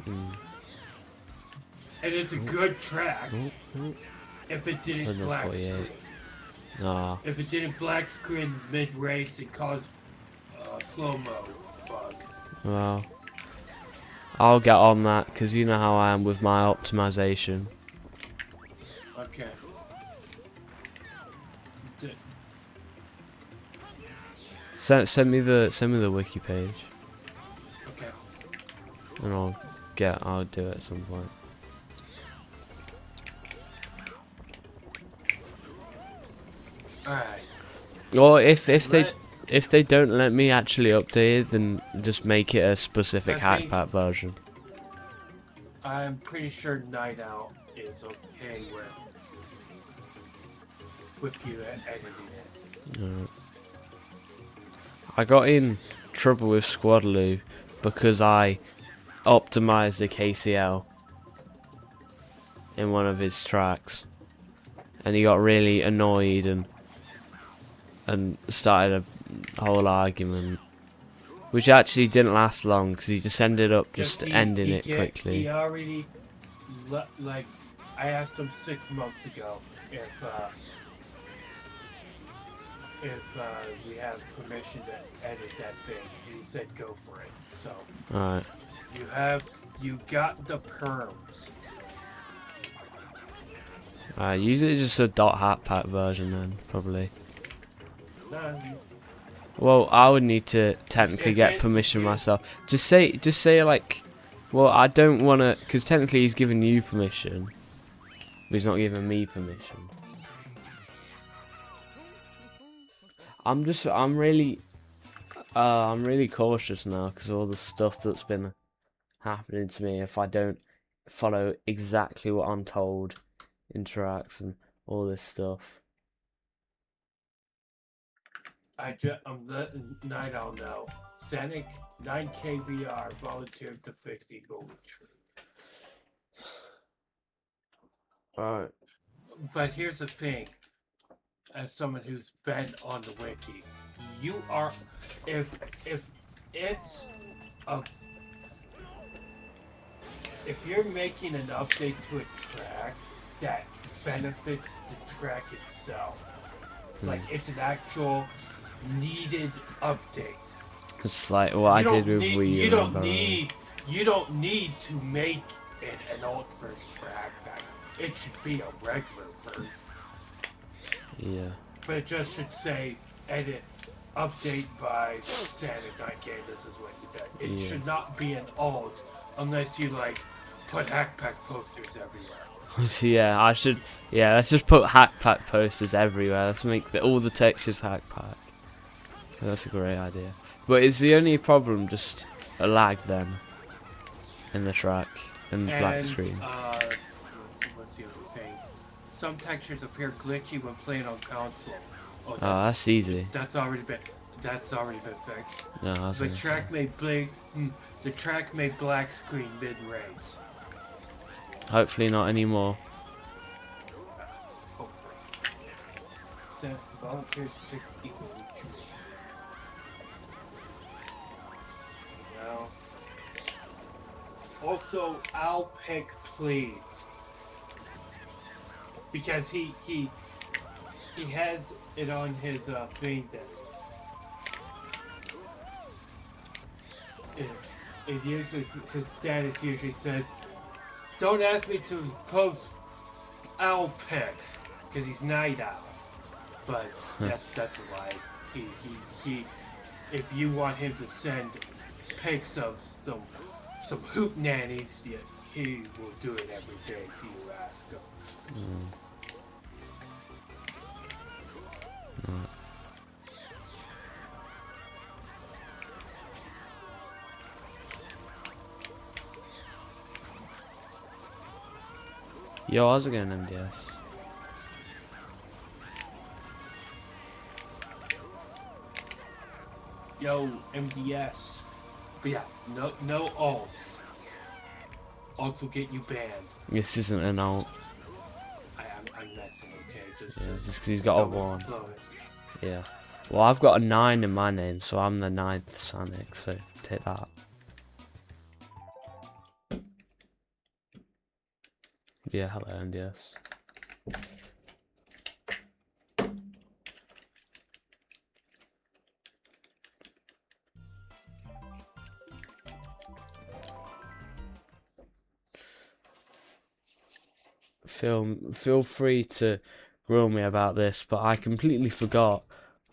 And it's a good track if it didn't black screen. If it didn't black screen mid-race, it caused slow-mo bug. Well, I'll get on that because you know how I am with my optimization. Okay. Send me the wiki page. Okay. And I'll do it at some point. Alright. Or if they don't let me actually update it, then just make it a specific hackpack version. I'm pretty sure Night Owl is okay with you editing it. I got in trouble with Squadloo because I optimized a KCL in one of his tracks, and he got really annoyed and started a whole argument, which actually didn't last long because he just ended up just ending it quickly. He already, like, I asked him 6 months ago if we have permission to edit that thing, and he said go for it. So Alright. you got the perms. Usually just a .hackpack version then, probably. No, Well, I would need to technically get permission myself. Just say like, well, I don't want to, because technically he's giving you permission, but he's not giving me permission. I'm really cautious now because of all the stuff that's been happening to me if I don't follow exactly what I'm told in tracks and all this stuff. I'm letting Night Owl know. Sanic 9K VR volunteered to fix Eagle Retreat. Alright. But here's the thing. As someone who's been on the wiki, you are, if it's a, if you're making an update to a track that benefits the track itself, like it's an actual needed update. It's like what I did with Wii U. You don't need to make it an alt version for Hackpack. It should be a regular version. Yeah. But it just should say edit update by Santa 9K. This is what you did. It should not be an alt unless you like put Hackpack posters everywhere. So yeah, I should. Yeah, let's just put Hackpack posters everywhere. Let's make all the textures Hackpack. That's a great idea. But is the only problem just a lag then in the track and black screen? What's the other thing? Some textures appear glitchy when playing on console. Oh, that's easy. That's already been fixed. No, the track made black screen mid race. Hopefully not anymore. Sent volunteers to fix equal true. Well. Also, I'll pick please. Because he has it on his thing that it usually, his status usually says, don't ask me to post owl pics, because he's night owl. But that's a lie. He if you want him to send pics of some hoot nannies, yeah, he will do it every day if you ask him. Yo, how's it going, MDS? Yo, MDS. But yeah, no alts. Alts will get you banned. This isn't an alt. I'm messing, okay? Just because he's got a 1. Yeah. Well, I've got a 9 in my name, so I'm the 9th Sonic, so take that. Yeah, hello, MDS. Feel free to grill me about this, but I completely forgot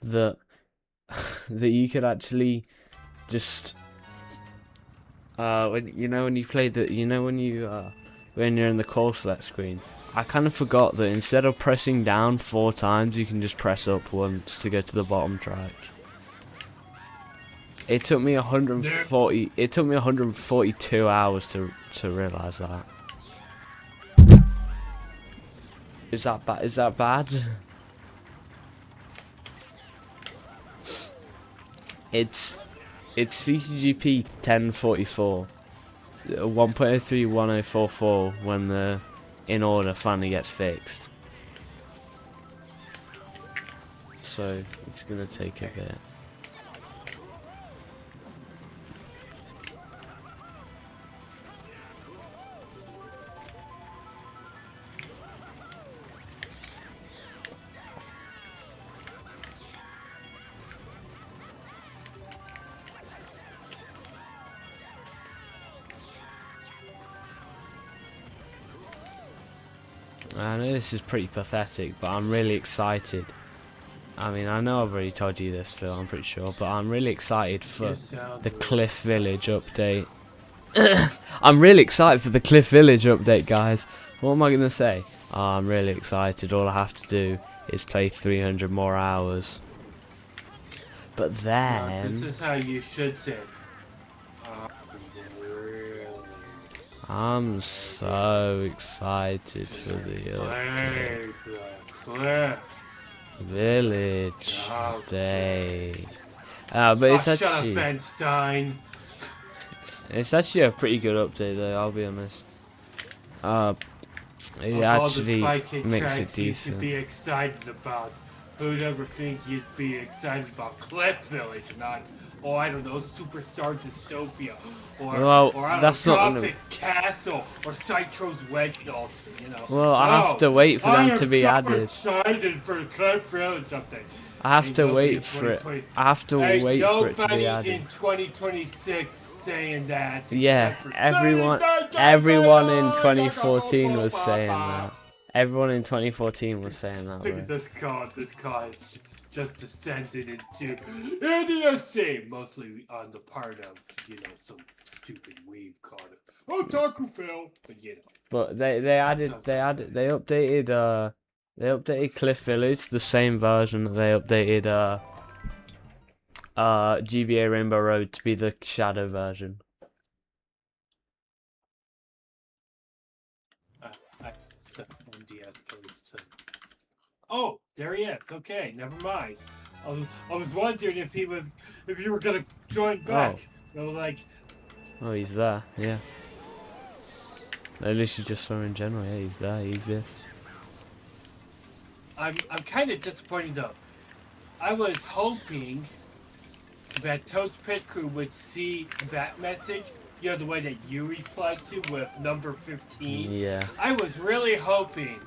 that that you could actually just when you play the when you're in the call select screen, I kind of forgot that instead of pressing down 4 times, you can just press up once to go to the bottom track. It took me 140. It took me 142 hours to realize that. Is that bad? Is that bad? It's CTGP 1044. 1.03.1044 when the in order finally gets fixed. So it's gonna take a bit. I know this is pretty pathetic, but I'm really excited. I mean, I know I've already told you this, Phil, I'm pretty sure, but I'm really excited for the Cliff Village update. I'm really excited for the Cliff Village update, guys. What am I going to say? Oh, I'm really excited. All I have to do is play 300 more hours. But then... this is how you should say it. I'm so excited for the Cliff Village day. But it's shut up, actually Ben Stein. It's actually a pretty good update, though. I'll be honest. It actually makes it decent. To be excited about. Who'd ever think you'd be excited about Cliff Village and not or I don't know, Superstar Dystopia, Well, or I don't that's know, not gonna. Gothic Castle, or Citro's Wedding Altar, you know. Well, I have to wait for them to be I am added. so excited for Club Village update. I have Ain't to nobody in wait for it. 2020 I have to Ain't wait for it to be nobody added. in 2026 saying that. Yeah, except for everyone in 2014 was saying that. Everyone in 2014 was saying that, Look bro. at this car. This car has just descended into idiocy, mostly on the part of, you know, some stupid weeb called it. Oh, Taco Phil, but you know. But they updated Cliff Village, the same version that they updated GBA Rainbow Road to be the shadow version. I stepped on DS please too. Oh, there he is. Okay, never mind. I was wondering if you were gonna join back. I was like, Oh, he's there. Yeah. At least you just saw him in general. Yeah, he's there. He exists. I'm kind of disappointed though. I was hoping that Toad's Pit Crew would see that message, you know, the way that you replied to with number 15. Yeah. I was really hoping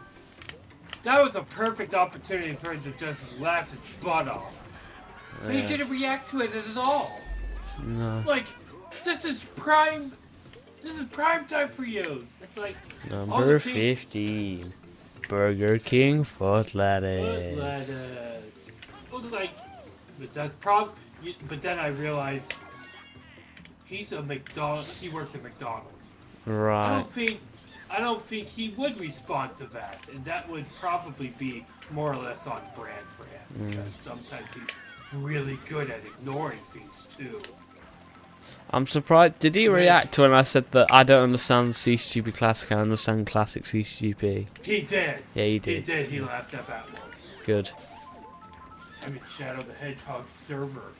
that was a perfect opportunity for him to just laugh his butt off. But he didn't react to it at all. No. Like, this is prime time for you. It's like Number 15. Burger King foot lettuce. Well, like, but that's but then I realized he's a McDonald's. He works at McDonald's. Right. I don't think he would respond to that, and that would probably be more or less on brand for him because sometimes he's really good at ignoring things too. I'm surprised. Did he react when I said that I don't understand CTGP Classic, I understand Classic CTGP? He did. Yeah, he did. He did. He laughed at that one. Good. I'm in Shadow the Hedgehog server.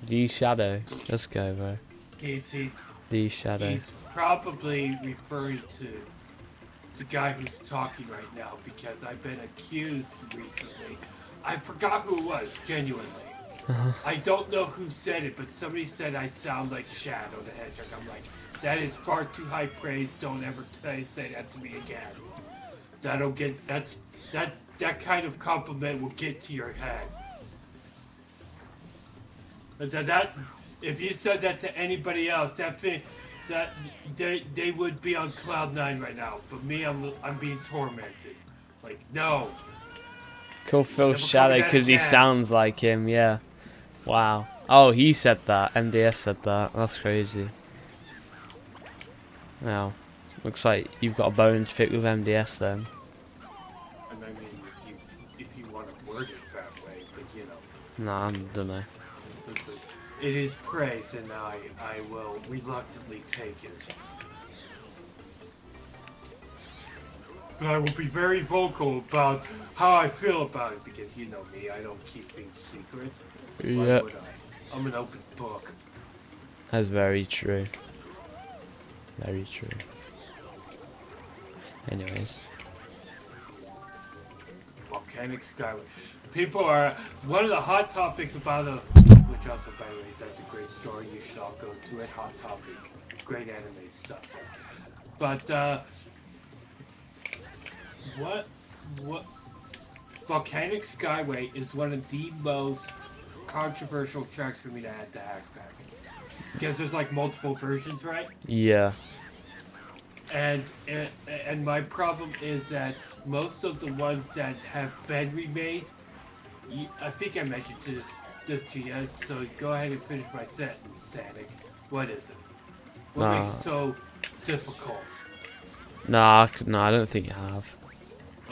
The Shadow. Let's go, bro. He's The Shadow. He's probably referring to the guy who's talking right now because I've been accused recently. I forgot who it was, genuinely. I don't know who said it, but somebody said I sound like Shadow the Hedgehog. I'm like, that is far too high praise. Don't ever say that to me again. That kind of compliment will get to your head. If you said that to anybody else, they would be on cloud 9 right now. But me, I'm being tormented. Like, no. Call Phil Shadow because he sounds like him. Yeah. Wow. Oh, he said that. MDS said that. That's crazy. Now, looks like you've got a bone to pick with MDS then. I mean, if you want to word it that way, but you know. Nah, I don't know. It is praise, and I will reluctantly take it. But I will be very vocal about how I feel about it, because you know me, I don't keep things secret. Yeah. Why would I? I'm an open book. That's very true. Very true. Anyways. Volcanic Skyway. People are... One of the hot topics about which also, by the way, that's a great story. You should all go to it. Hot Topic. Great anime stuff. But, what... Volcanic Skyway is one of the most controversial tracks for me to add to Hackpack. Because there's like multiple versions, right? Yeah. And my problem is that most of the ones that have been remade, I think I mentioned this to you, so go ahead and finish my sentence, Sanic. What is it? What makes it so difficult? Nah, no, I don't think you have.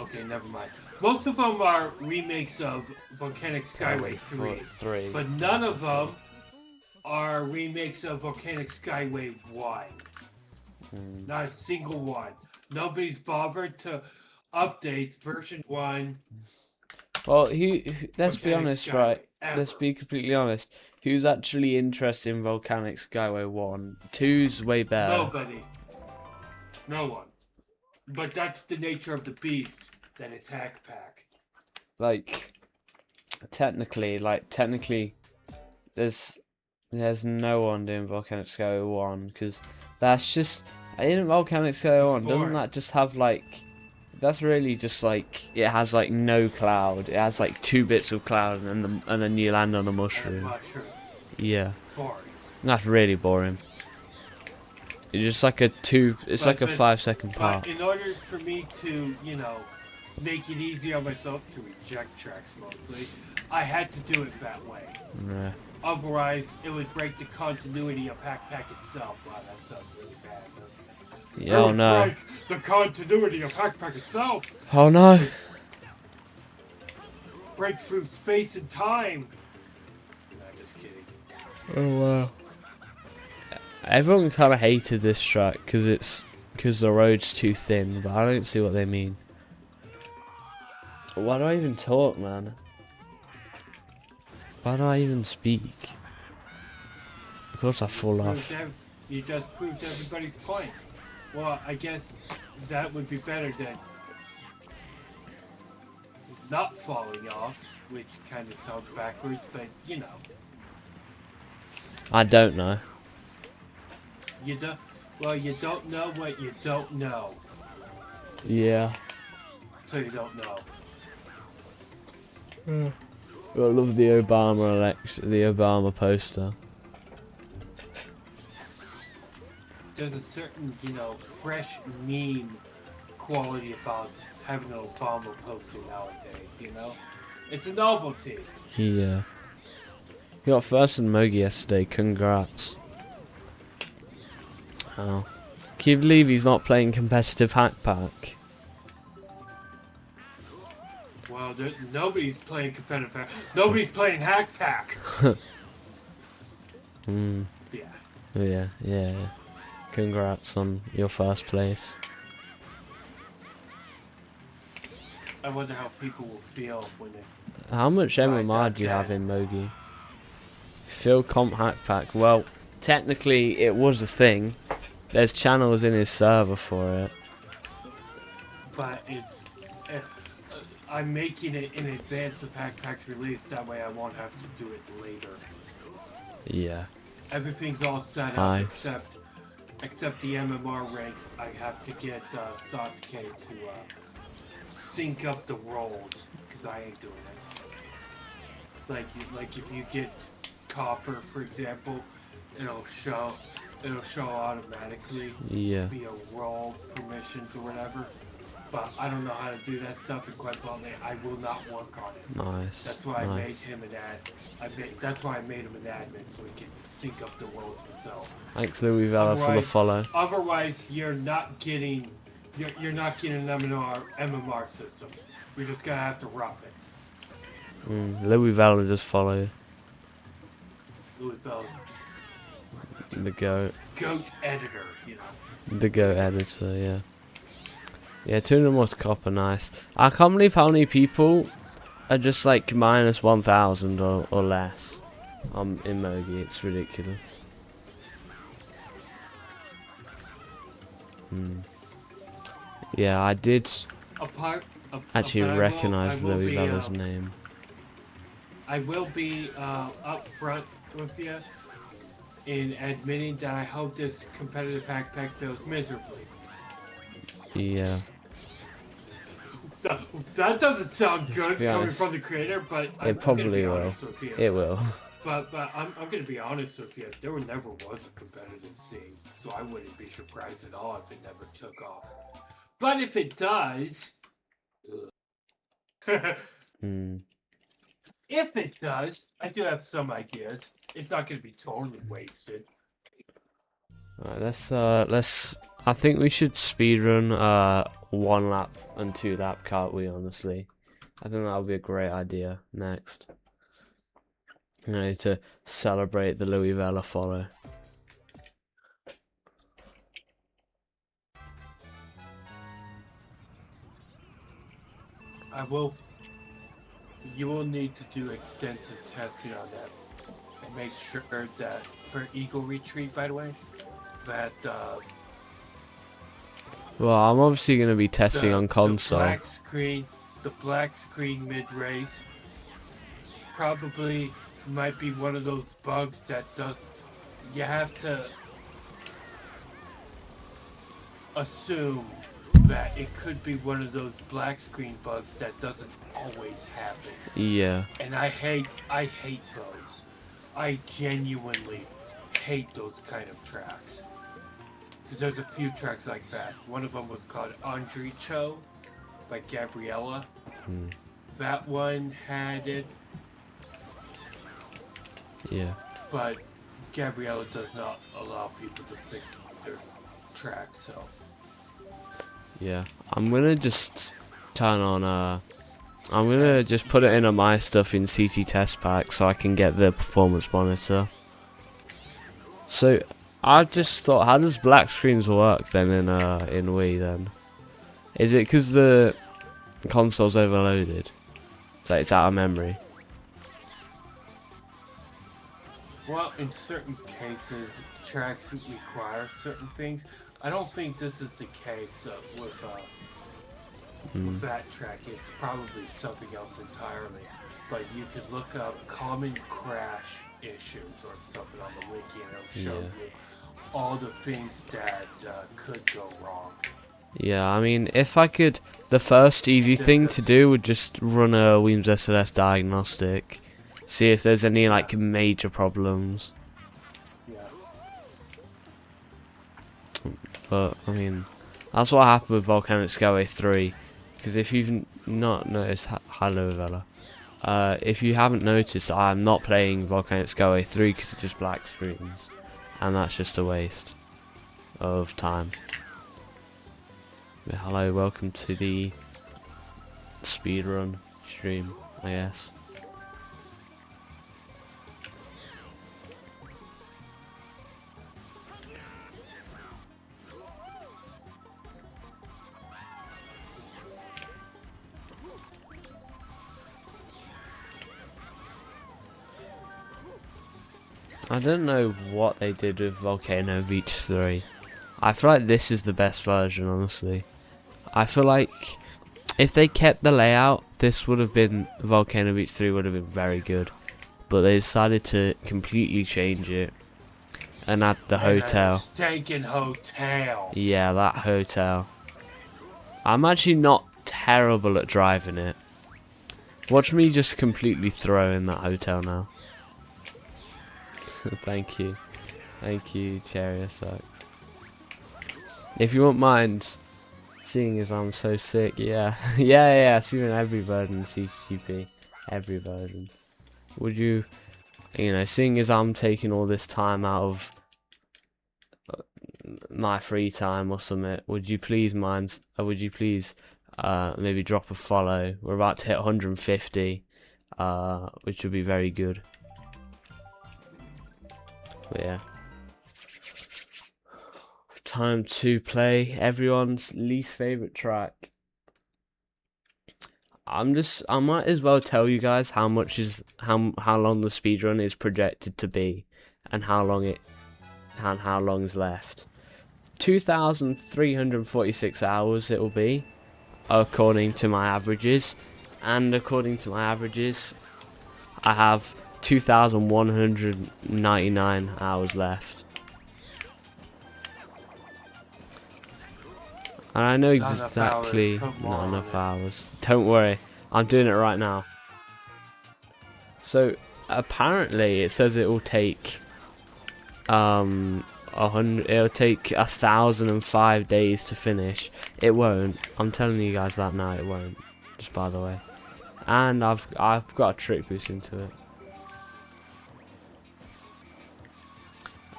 Okay, never mind. Most of them are remakes of Volcanic Skyway 3. But none of them are remakes of Volcanic Skyway 1. Not a single one. Nobody's bothered to update version 1. Well, let's be honest, Skyway, right? ever. Let's be completely honest. Who's actually interested in Volcanic Skyway 1? 2's way better. Nobody. No one. But that's the nature of the beast. That it's Hackpack. Technically, there's no one doing Volcanic Sky 1 because that's just in Volcanic Sky 1. Doesn't boring. that just have like? That's really just like it has like no cloud. It has like 2 bits of cloud and then you land on a mushroom. Yeah, Boring. that's really boring. It's just like it's like a 5-second part. But in order for me to, make it easier on myself to reject tracks mostly, I had to do it that way. Yeah. Otherwise, it would break the continuity of Hack Pack itself. Wow, that sounds really bad. Yeah, oh no. Break the continuity of Hack Pack itself. Oh no. Break through space and time. No, just kidding. Oh wow. Everyone kind of hated this track because the road's too thin, but I don't see what they mean. Why do I even talk, man? Why do I even speak? Of course I fall off. You just proved everybody's point. Well, I guess that would be better than not falling off, which kind of sounds backwards, but I don't know. You don't. Well, you don't know what you don't know. Yeah. So you don't know. I love the Obama election, the Obama poster. There's a certain, fresh meme quality about having an Obama poster nowadays, It's a novelty. Yeah. You got first in Mogi yesterday, congrats. Oh. Can you believe he's not playing competitive Hack Pack? Well, nobody's playing competitive Hack. Nobody's playing Hack Pack. Yeah. Yeah. Congrats on your first place. I wonder how people will feel when they... How much MMR do you have in Mogi? Phil Comp Hack Pack. Well, technically it was a thing. There's channels in his server for it. But it's... I'm making it in advance of Hack Pack's release. That way I won't have to do it later. Yeah. Everything's all set up except the MMR ranks. I have to get Sasuke to sync up the rolls because I ain't doing it. Like if you get copper, for example, it'll show automatically via roll permissions or whatever. But I don't know how to do that stuff, and quite bluntly, I will not work on it. Nice. That's why I made him an that's why I made him an admin, so he can sync up the rolls himself. Thanks, Louis Vela, for the follow. Otherwise, you're not getting an MMR system. You're just gonna have to rough it. Louis Vela just follow. Louis Vela's the GOAT editor, The GOAT editor, yeah. Yeah, 200 more to copper, nice. I can't believe how many people are just like minus 1,000 or less in Mogi. It's ridiculous. Yeah, I did actually recognize Louis Vela's name. I will be up front with you in admitting that I hope this competitive Hack Pack fails miserably. Yeah. That doesn't sound good coming from the creator, but it probably will. It will. But I'm gonna be honest with you. There never was a competitive scene, so I wouldn't be surprised at all if it never took off. But if it does, if it does, I do have some ideas. It's not gonna be totally wasted. Alright, let's. I think we should speedrun 1 lap and 2 lap cartwheel. Honestly, I think that would be a great idea. Next, I need to celebrate the Louis Vela follow. You will need to do extensive testing on that and make sure that for Eagle Retreat, by the way, that well, I'm obviously going to be testing on console. The black screen mid race, probably might be one of those bugs that does. You have to assume that it could be one of those black screen bugs that doesn't always happen. Yeah. And I hate those. I genuinely hate those kind of tracks. Because there's a few tracks like that. One of them was called Andre Cho by Gabriella. That one had it. Yeah. But Gabriella does not allow people to fix their tracks, so. Yeah. I'm gonna just turn on I'm gonna just put it in on my stuff in CT test pack so I can get the performance monitor. So I just thought, how does black screens work then in Wii then? Is it because the console's overloaded? So it's out of memory? Well, in certain cases, tracks require certain things. I don't think this is the case with that track. It's probably something else entirely. But you could look up common crash issues or something on the wiki and it'll show you all the things that could go wrong. Yeah, I mean, if I could, the first easy thing to do would just run a Weems SLS diagnostic. See if there's any, like, major problems. Yeah. But, I mean, that's what happened with Volcanic Skyway 3. Because if you've not noticed, hello, Vela. If you haven't noticed, I'm not playing Volcanic Skyway 3 because it's just black screens. And that's just a waste of time. Yeah, hello, welcome to the speedrun stream, I guess. I don't know what they did with Volcano Beach 3. I feel like this is the best version, honestly. I feel like if they kept the layout, this would have been, Volcano Beach 3 would have been very good. But they decided to completely change it. And add the hotel. Stinking hotel. Yeah, that hotel. I'm actually not terrible at driving it. Watch me just completely throw in that hotel now. Thank you. Thank you, Cherry sucks. If you won't mind, seeing as I'm so sick, yeah. yeah, it's even every version of CTGP. Every version. Would you, seeing as I'm taking all this time out of my free time or something, would you please maybe drop a follow? We're about to hit 150, which would be very good. But yeah, time to play everyone's least favorite track. I might as well tell you guys how long the speedrun is projected to be, and how long is left. 2,346 hours it will be, according to my averages, and according to my averages, I have 2,199 hours left. And I know exactly not enough hours. Don't worry, I'm doing it right now. So apparently it says it will take it'll take 1,005 days to finish. It won't. I'm telling you guys that now, it won't. Just by the way. And I've got a trick boost into it.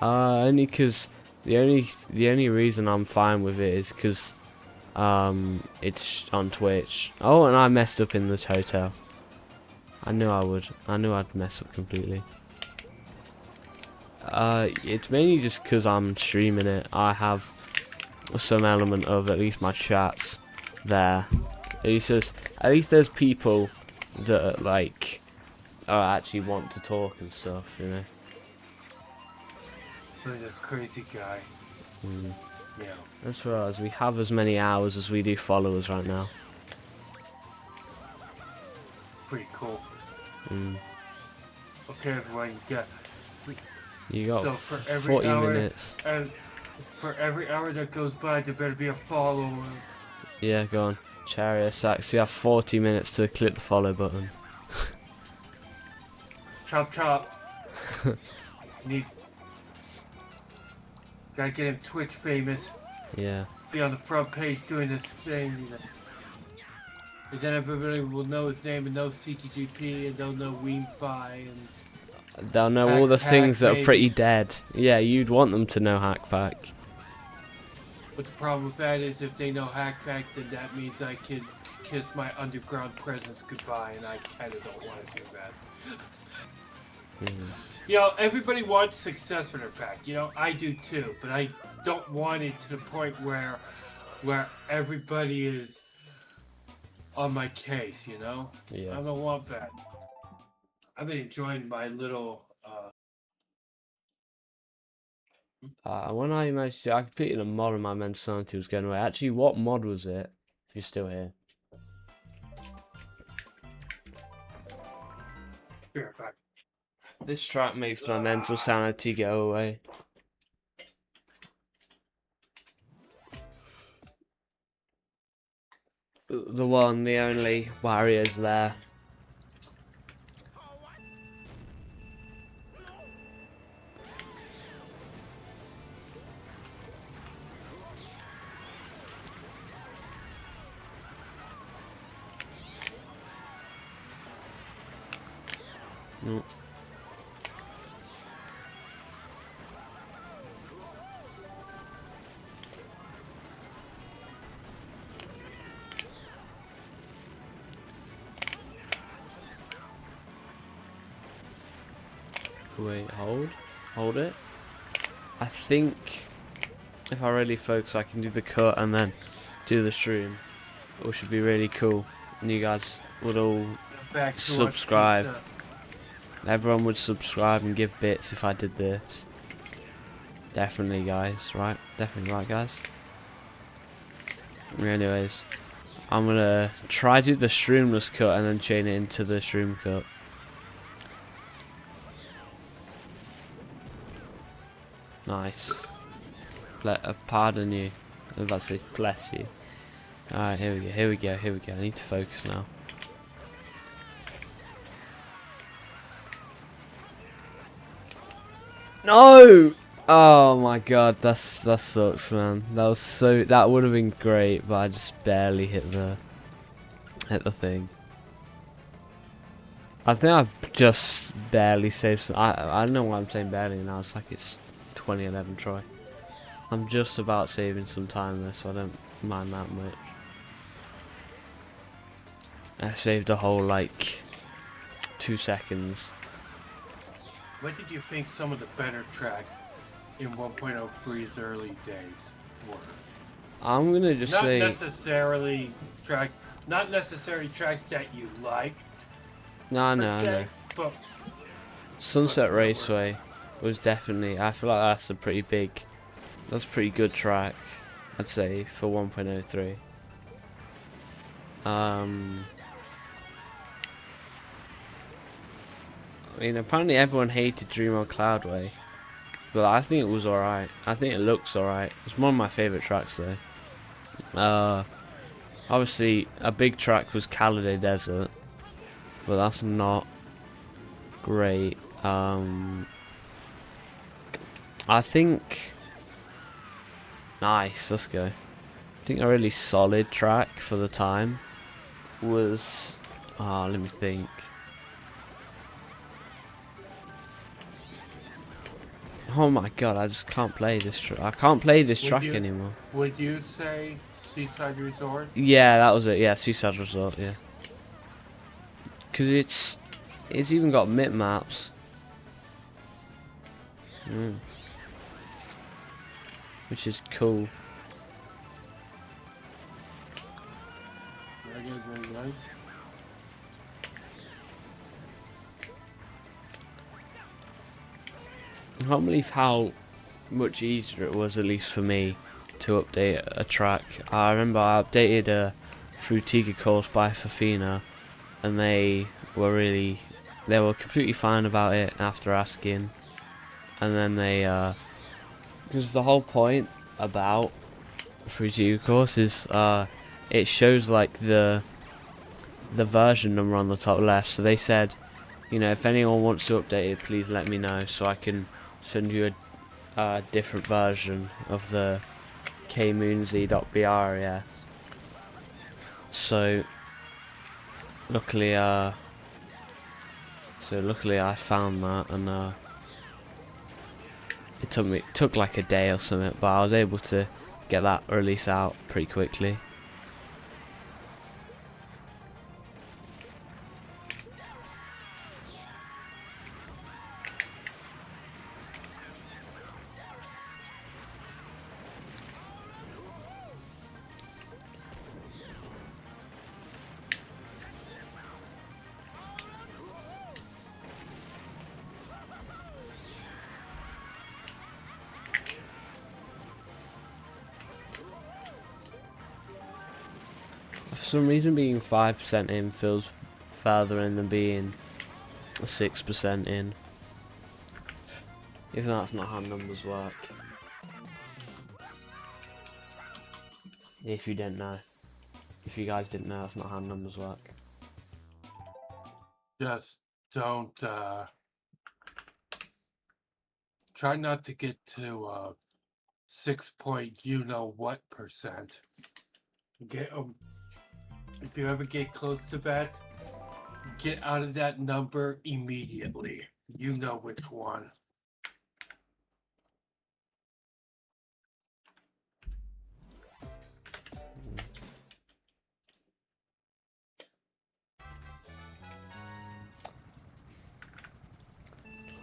Only because the only reason I'm fine with it is because it's on Twitch. Oh, and I messed up in this hotel. I knew I would. I knew I'd mess up completely. It's mainly just because I'm streaming it. I have some element of at least my chats there. At least there's people that actually want to talk and stuff, Look at this crazy guy. Yeah. As well as we have as many hours as we do followers right now. Pretty cool. Okay, everyone, You got so for every 40 hour, minutes. and for every hour that goes by, there better be a follower. Yeah, go on. Chariot Sacks, you have 40 minutes to click the follow button. Chop chop. Need. Gotta get him Twitch famous. Yeah. Be on the front page doing this thing. And then everybody will know his name and know CTGP and they'll know Weemfi and They'll know all the Hack things that are pretty maybe. dead. Yeah, you'd want them to know Hackpack. But the problem with that is if they know Hackpack, then that means I can kiss my underground presence goodbye, and I kinda don't want to do that. You know, everybody wants success for their pack. You know, I do too, but I don't want it to the point where everybody is on my case, you know? Yeah. I don't want that. I've been enjoying my little When I managed to, I completed a mod and my mental sanity was going away. Actually, what mod was it? If you're still here. here back. This track makes my mental sanity go away. The one, the only warriors there. No. Wait, hold it. I think if I really focus, I can do the cut and then do the stream, which should be really cool. And you guys would all Back to subscribe. pizza. Everyone would subscribe and give bits if I did this. Definitely, guys. Right? Definitely right, guys. Anyways, I'm gonna try do the streamless cut and then chain it into the stream cut. Nice. Pardon you. I was about to say bless you. Alright, here we go. I need to focus now. No! Oh my god, that sucks, man. That would have been great, but I just barely hit the thing. I think I just barely saved. I don't know why I'm saying barely now. It's like it's 2011 try. I'm just about saving some time there, so I don't mind that much. I saved a whole like 2 seconds. What did you think some of the better tracks in 1.03's early days were? I'm gonna just say not necessarily tracks that you liked. no. But Sunset Raceway was definitely. I feel like that's a pretty big. That's a pretty good track, I'd say, for 1.03. I mean, apparently everyone hated Dream on Cloudway, but I think it was alright. I think it looks alright. It's one of my favourite tracks though. Obviously, a big track was Caladay Desert, but that's not great. I think... Nice, let's go. I think a really solid track for the time was... let me think. Oh my god, I just can't play this track. I can't play this track anymore. Would you say Seaside Resort? Yeah, that was it. Yeah, Seaside Resort, yeah. Because it's even got map maps. Which is cool. I can't believe how much easier it was, at least for me, to update a track. I remember I updated a Frutiga course by Fafina, and they were really they were completely fine about it after asking, and then they because the whole point about free GU course is it shows like the version number on the top left. So they said, you know, if anyone wants to update it, please let me know so I can send you a different version of the kmoonz.bres. So luckily I found that, and it took like a day or something, but I was able to get that release out pretty quickly. For some reason, being 5% in feels further in than being 6% in. Even though that's not how numbers work. If you didn't know. If you guys didn't know, that's not how numbers work. Just don't try not to get to 6 point you know what percent. Get if you ever get close to that, get out of that number immediately. You know which one.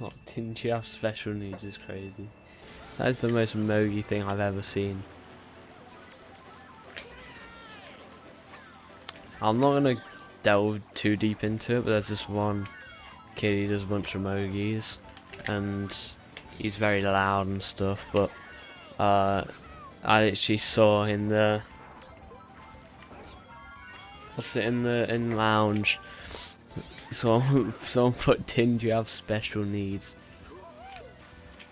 Oh, didn't you have special needs is crazy. That is the most mogy thing I've ever seen. I'm not gonna delve too deep into it, but there's this one kid, he does a bunch of mogies, and he's very loud and stuff, but I literally saw in the in lounge, someone put, didn't you have special needs?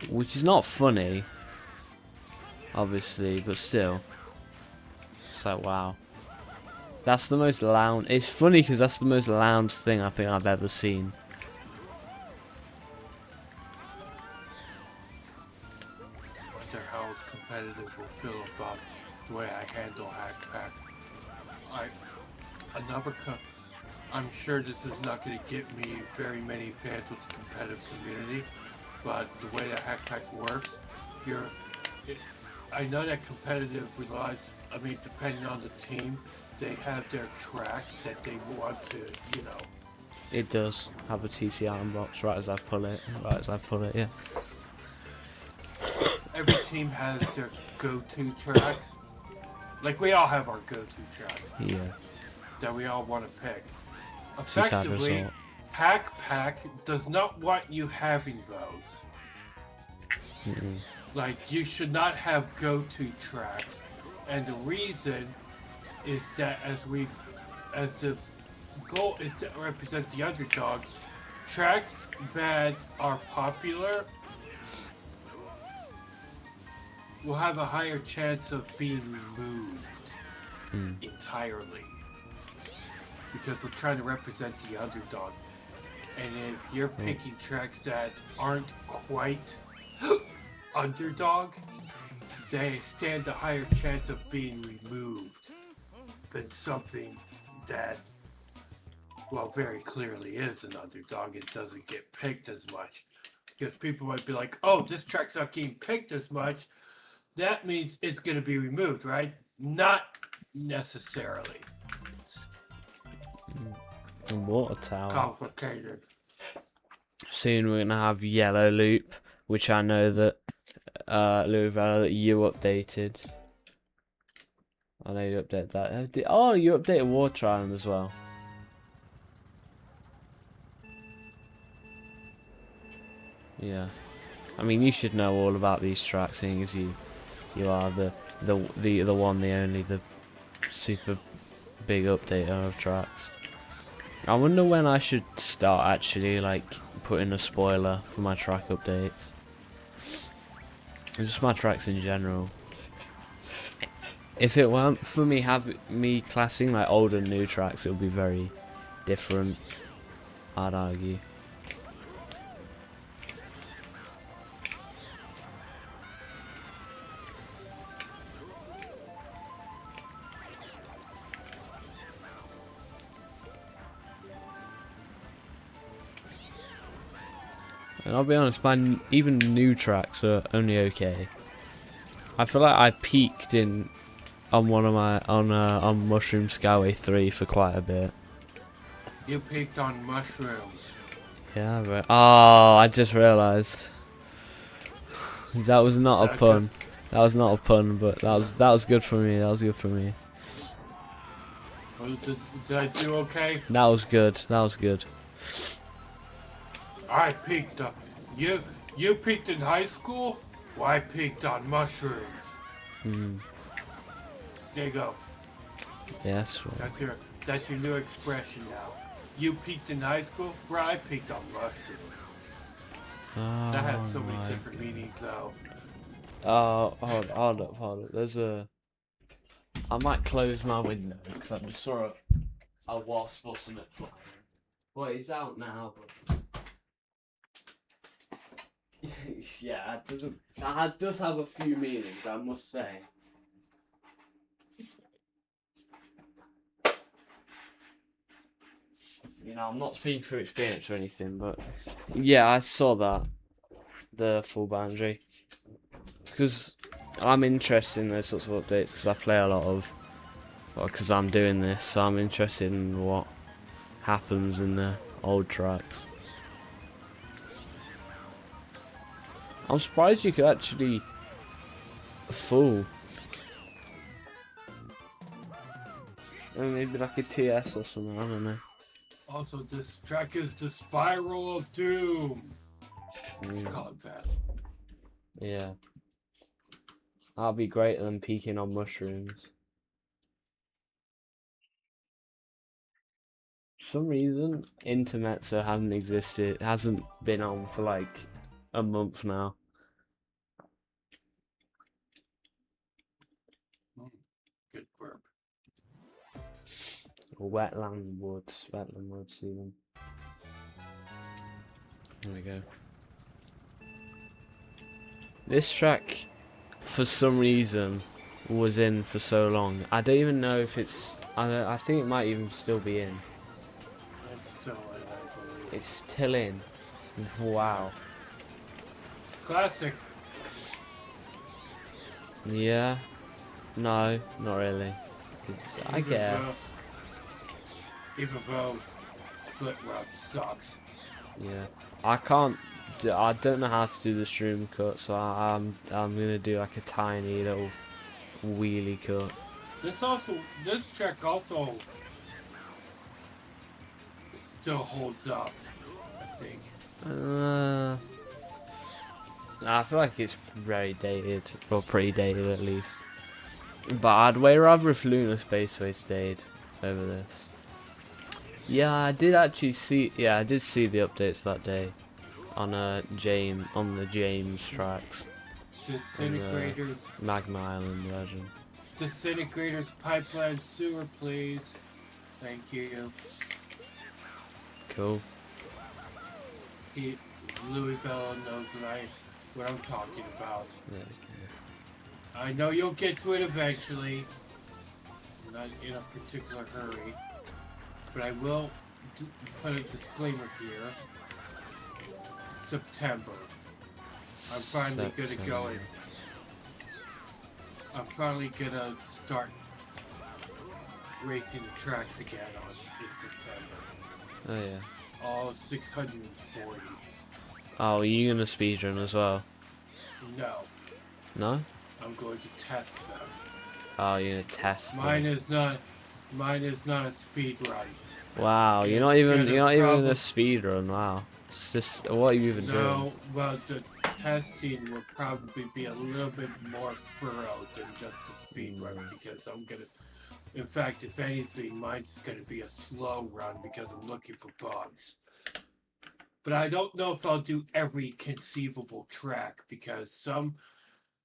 Which is not funny, obviously, but still. It's like, wow. That's the most loud. It's funny because that's the most loud thing I think I've ever seen. I wonder how competitive will feel about the way I handle Hackpack. I'm sure this is not going to get me very many fans with the competitive community, but the way that Hackpack works, I know that competitive relies, I mean, depending on the team, they have their tracks that they want to, you know. It does have a TCR box right as I pull it, yeah. Every team has their go-to tracks. Like, we all have our go-to tracks. Yeah. That we all want to pick. Sad Effectively, result. Hackpack does not want you having those. Like, you should not have go-to tracks. And the reason is that as the goal is to represent the underdog, tracks that are popular will have a higher chance of being removed entirely. Because we're trying to represent the underdog. And if you're picking tracks that aren't quite underdog, they stand a higher chance of being removed than something that, well, very clearly is an underdog. It doesn't get picked as much. Because people might be like, oh, this track's not getting picked as much. That means it's going to be removed, right? Not necessarily. And water tower. Complicated. Soon we're gonna have yellow loop, which I know that Louisville, that you updated. I know you updated that. Oh, you updated Water Island as well. Yeah. I mean, you should know all about these tracks, seeing as you are the one, the only, the super big updater of tracks. I wonder when I should start actually like putting a spoiler for my track updates. And just my tracks in general. If it weren't for me classing like old and new tracks, it would be very different, I'd argue. And I'll be honest, even new tracks are only okay. I feel like I peaked on one of my on Mushroom Skyway 3 for quite a bit. You peaked on mushrooms. Yeah, but oh, I just realised that was not a pun. That was not a pun, but that was good for me. That was good for me. Well, did I do okay? That was good. That was good. I peaked on you peaked in high school? Well, I peaked on mushrooms. There you go. Yes. That's your new expression now. You peaked in high school? Bro, I peaked on mushrooms. Oh, That has so many different meanings though. Oh, hold up. There's a. I might close my window because I just saw a wasp or something flying. Well, it's out now, but. Yeah, it does have a few meanings, I must say. You know, I'm not speaking through experience or anything, but yeah, I saw that, the full boundary, because I'm interested in those sorts of updates because I play a lot of, because I'm doing this, so I'm interested in what happens in the old tracks. I'm surprised you could actually full. Maybe like a TS or something, I don't know. Also, this track is the Spiral of Doom. Call it that. Yeah. That'll be greater than peaking on mushrooms. For some reason, Intermezzo hasn't been on for like a month now. Good burp. Or wetland woods even. There we go. This track, for some reason, was in for so long. I don't even know if it's. I think it might even still be in. It's still in, I believe. It's still in. Wow. Classic. Yeah. No, not really. I get it. Even though Split Route sucks. Yeah. I don't know how to do the stream cut, so I'm gonna do like a tiny little wheelie cut. This track also still holds up, I think. I feel like it's very dated, or pretty dated at least. But I'd way rather if Lunar Spaceway stayed over this. Yeah, I did actually see. Yeah, I did see the updates that day on the James tracks. Disintegrators. Magma Island version. Disintegrators pipeline sewer, please. Thank you. Cool. Louisville knows what I'm talking about. Yeah. I know you'll get to it eventually. I'm not in a particular hurry. But I will put a disclaimer here. September. I'm finally gonna go in. I'm finally gonna start racing the tracks again in September. Oh yeah. All 640. Oh, are you gonna speedrun as well? No. No? I'm going to test them. Oh, you're gonna test Mine them. is not a speed run. Wow, you're not even in a speed run. Wow, it's just what are you even doing? No, well, the testing will probably be a little bit more thorough than just a speed run because I'm gonna In fact, if anything, mine's gonna be a slow run because I'm looking for bugs. But I don't know if I'll do every conceivable track because some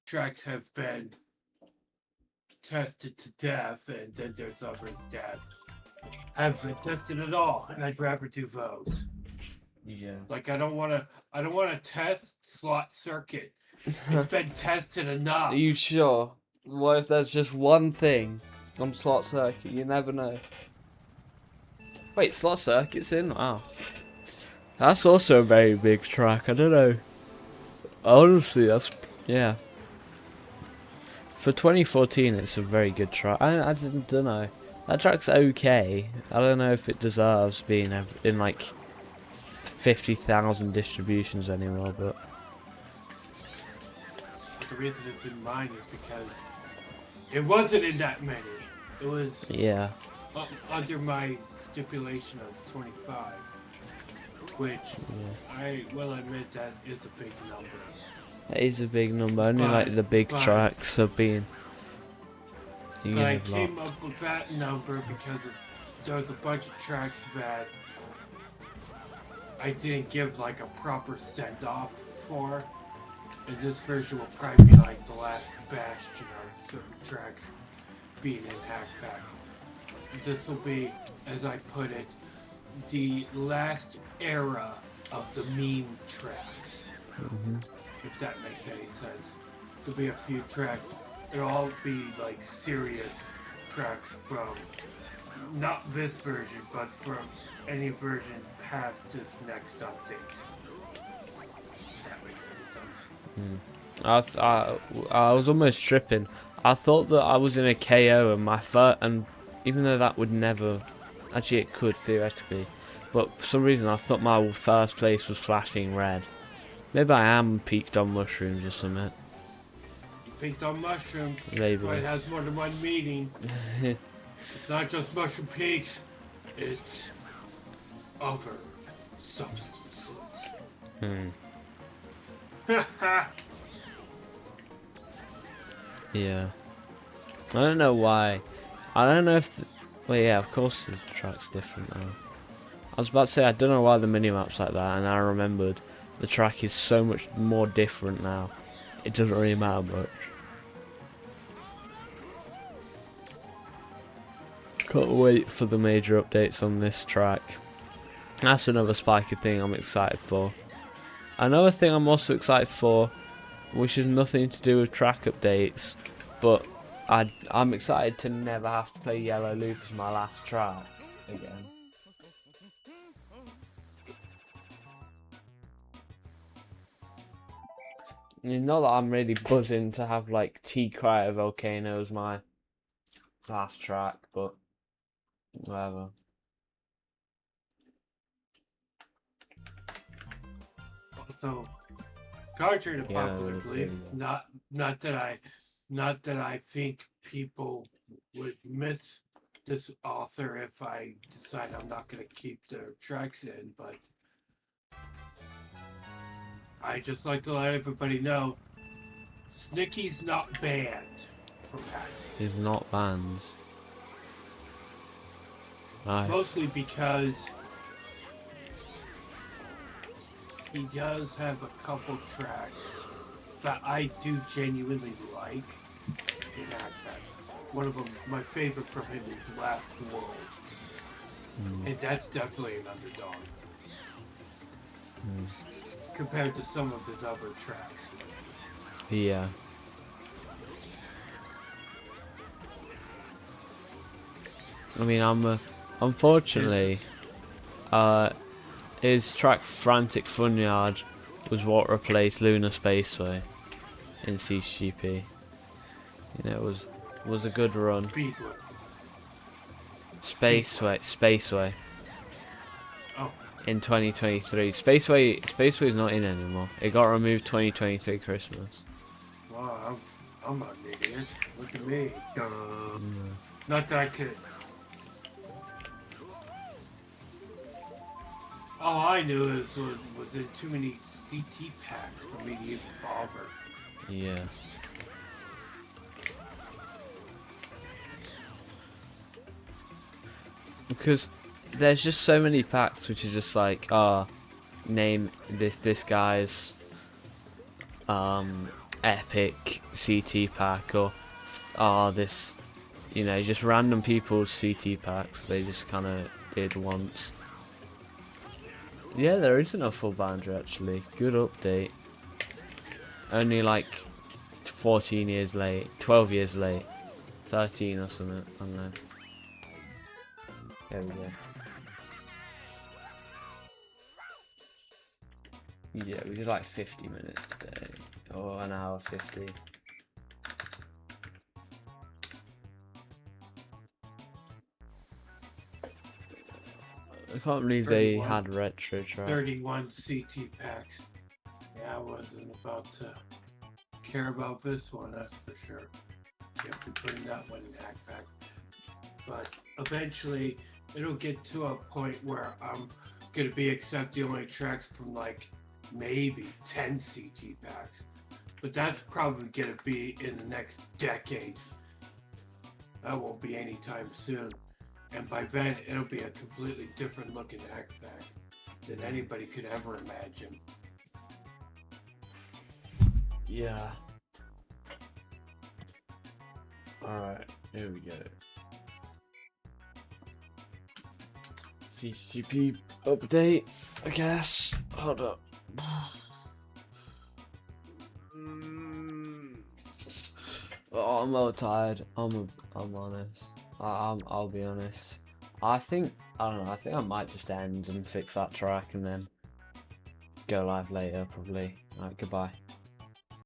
tracks have been tested to death, and then there's others that haven't been tested at all, and I'd rather do those. Yeah. Like I don't wanna test Slot Circuit. It's been tested enough. Are you sure? What if there's just one thing on Slot Circuit? You never know. Wait, Slot Circuit's in? Wow. That's also a very big track. I don't know. Honestly, that's... Yeah. For 2014, it's a very good track. I don't know. That track's okay. I don't know if it deserves being in like 50,000 distributions anymore, but... The reason it's in mine is because it wasn't in that many. It was under my stipulation of 25, which I will admit that is a big number. It is a big number. Only like the big tracks have been. But I came up with that number because there was a bunch of tracks that I didn't give like a proper send off for. And this version will probably be like the last bastion of certain tracks being in Hack Pack. This will be, as I put it, the last era of the meme tracks. If that makes any sense. There'll be a few tracks. It'll all be like serious tracks from not this version, but from any version past this next update. If that makes any sense. I was almost tripping. I thought that I was in a KO and my first, and even though that would never, actually it could theoretically, but for some reason I thought my first place was flashing red. Maybe I am peaked on mushrooms or something. You peaked on mushrooms. Maybe. So it has more than one meaning. It's not just mushroom peaks. It's other substances. Yeah. I don't know why. I don't know if... well, yeah, of course the track's different now. I was about to say, I don't know why the minimap's like that, and I remembered the track is so much more different now. It doesn't really matter much. Can't wait for the major updates on this track. That's another spiky thing I'm excited for. Another thing I'm also excited for, which has nothing to do with track updates, but I'm excited to never have to play Yellow Loop as my last track again. Not that I'm really buzzing to have like T-Cryo Volcano as my last track, but whatever. Also, contrary to popular belief, not that I think people would miss this author if I decide I'm not going to keep their tracks in, but I just like to let everybody know Snicky's not banned from that. He's not banned. Mostly because he does have a couple tracks that I do genuinely like in that. One of them, my favorite from him is Last World. And that's definitely an underdog. Compared to some of his other tracks. Yeah. I mean, unfortunately, his track Frantic Funyard was what replaced Lunar Spaceway in CTGP. You know, it was a good run. Spaceway. Oh. In 2023. Spaceway's not in anymore. It got removed 2023 Christmas. Wow, I'm not an idiot. Look at me. Not that I could. All I knew was there too many CT packs for me to even bother. Yeah. Because there's just so many packs which are just like, name this guy's epic CT pack, or this, just random people's CT packs they just kind of did once. Yeah, there isn't a full boundary actually. Good update. Only like 14 years late, 12 years late, 13 or something. I don't know. There we go. Yeah, we did like 50 minutes today, or an hour 50. I can't believe they 31. had retro track. 31 CT packs. Yeah, I wasn't about to care about this one, that's for sure. Can't be putting that one in backpack. But eventually, it'll get to a point where I'm gonna be accepting only tracks from like maybe 10 CT packs. But that's probably gonna be in the next decade. That won't be anytime soon. And by then, it'll be a completely different looking backpack than anybody could ever imagine. Yeah. Alright, here we go. CTGP update, I guess. Hold up. Oh, I'm a little tired. I'm honest. I'll be honest. I don't know. I think I might just end and fix that track and then go live later, probably. Alright, goodbye.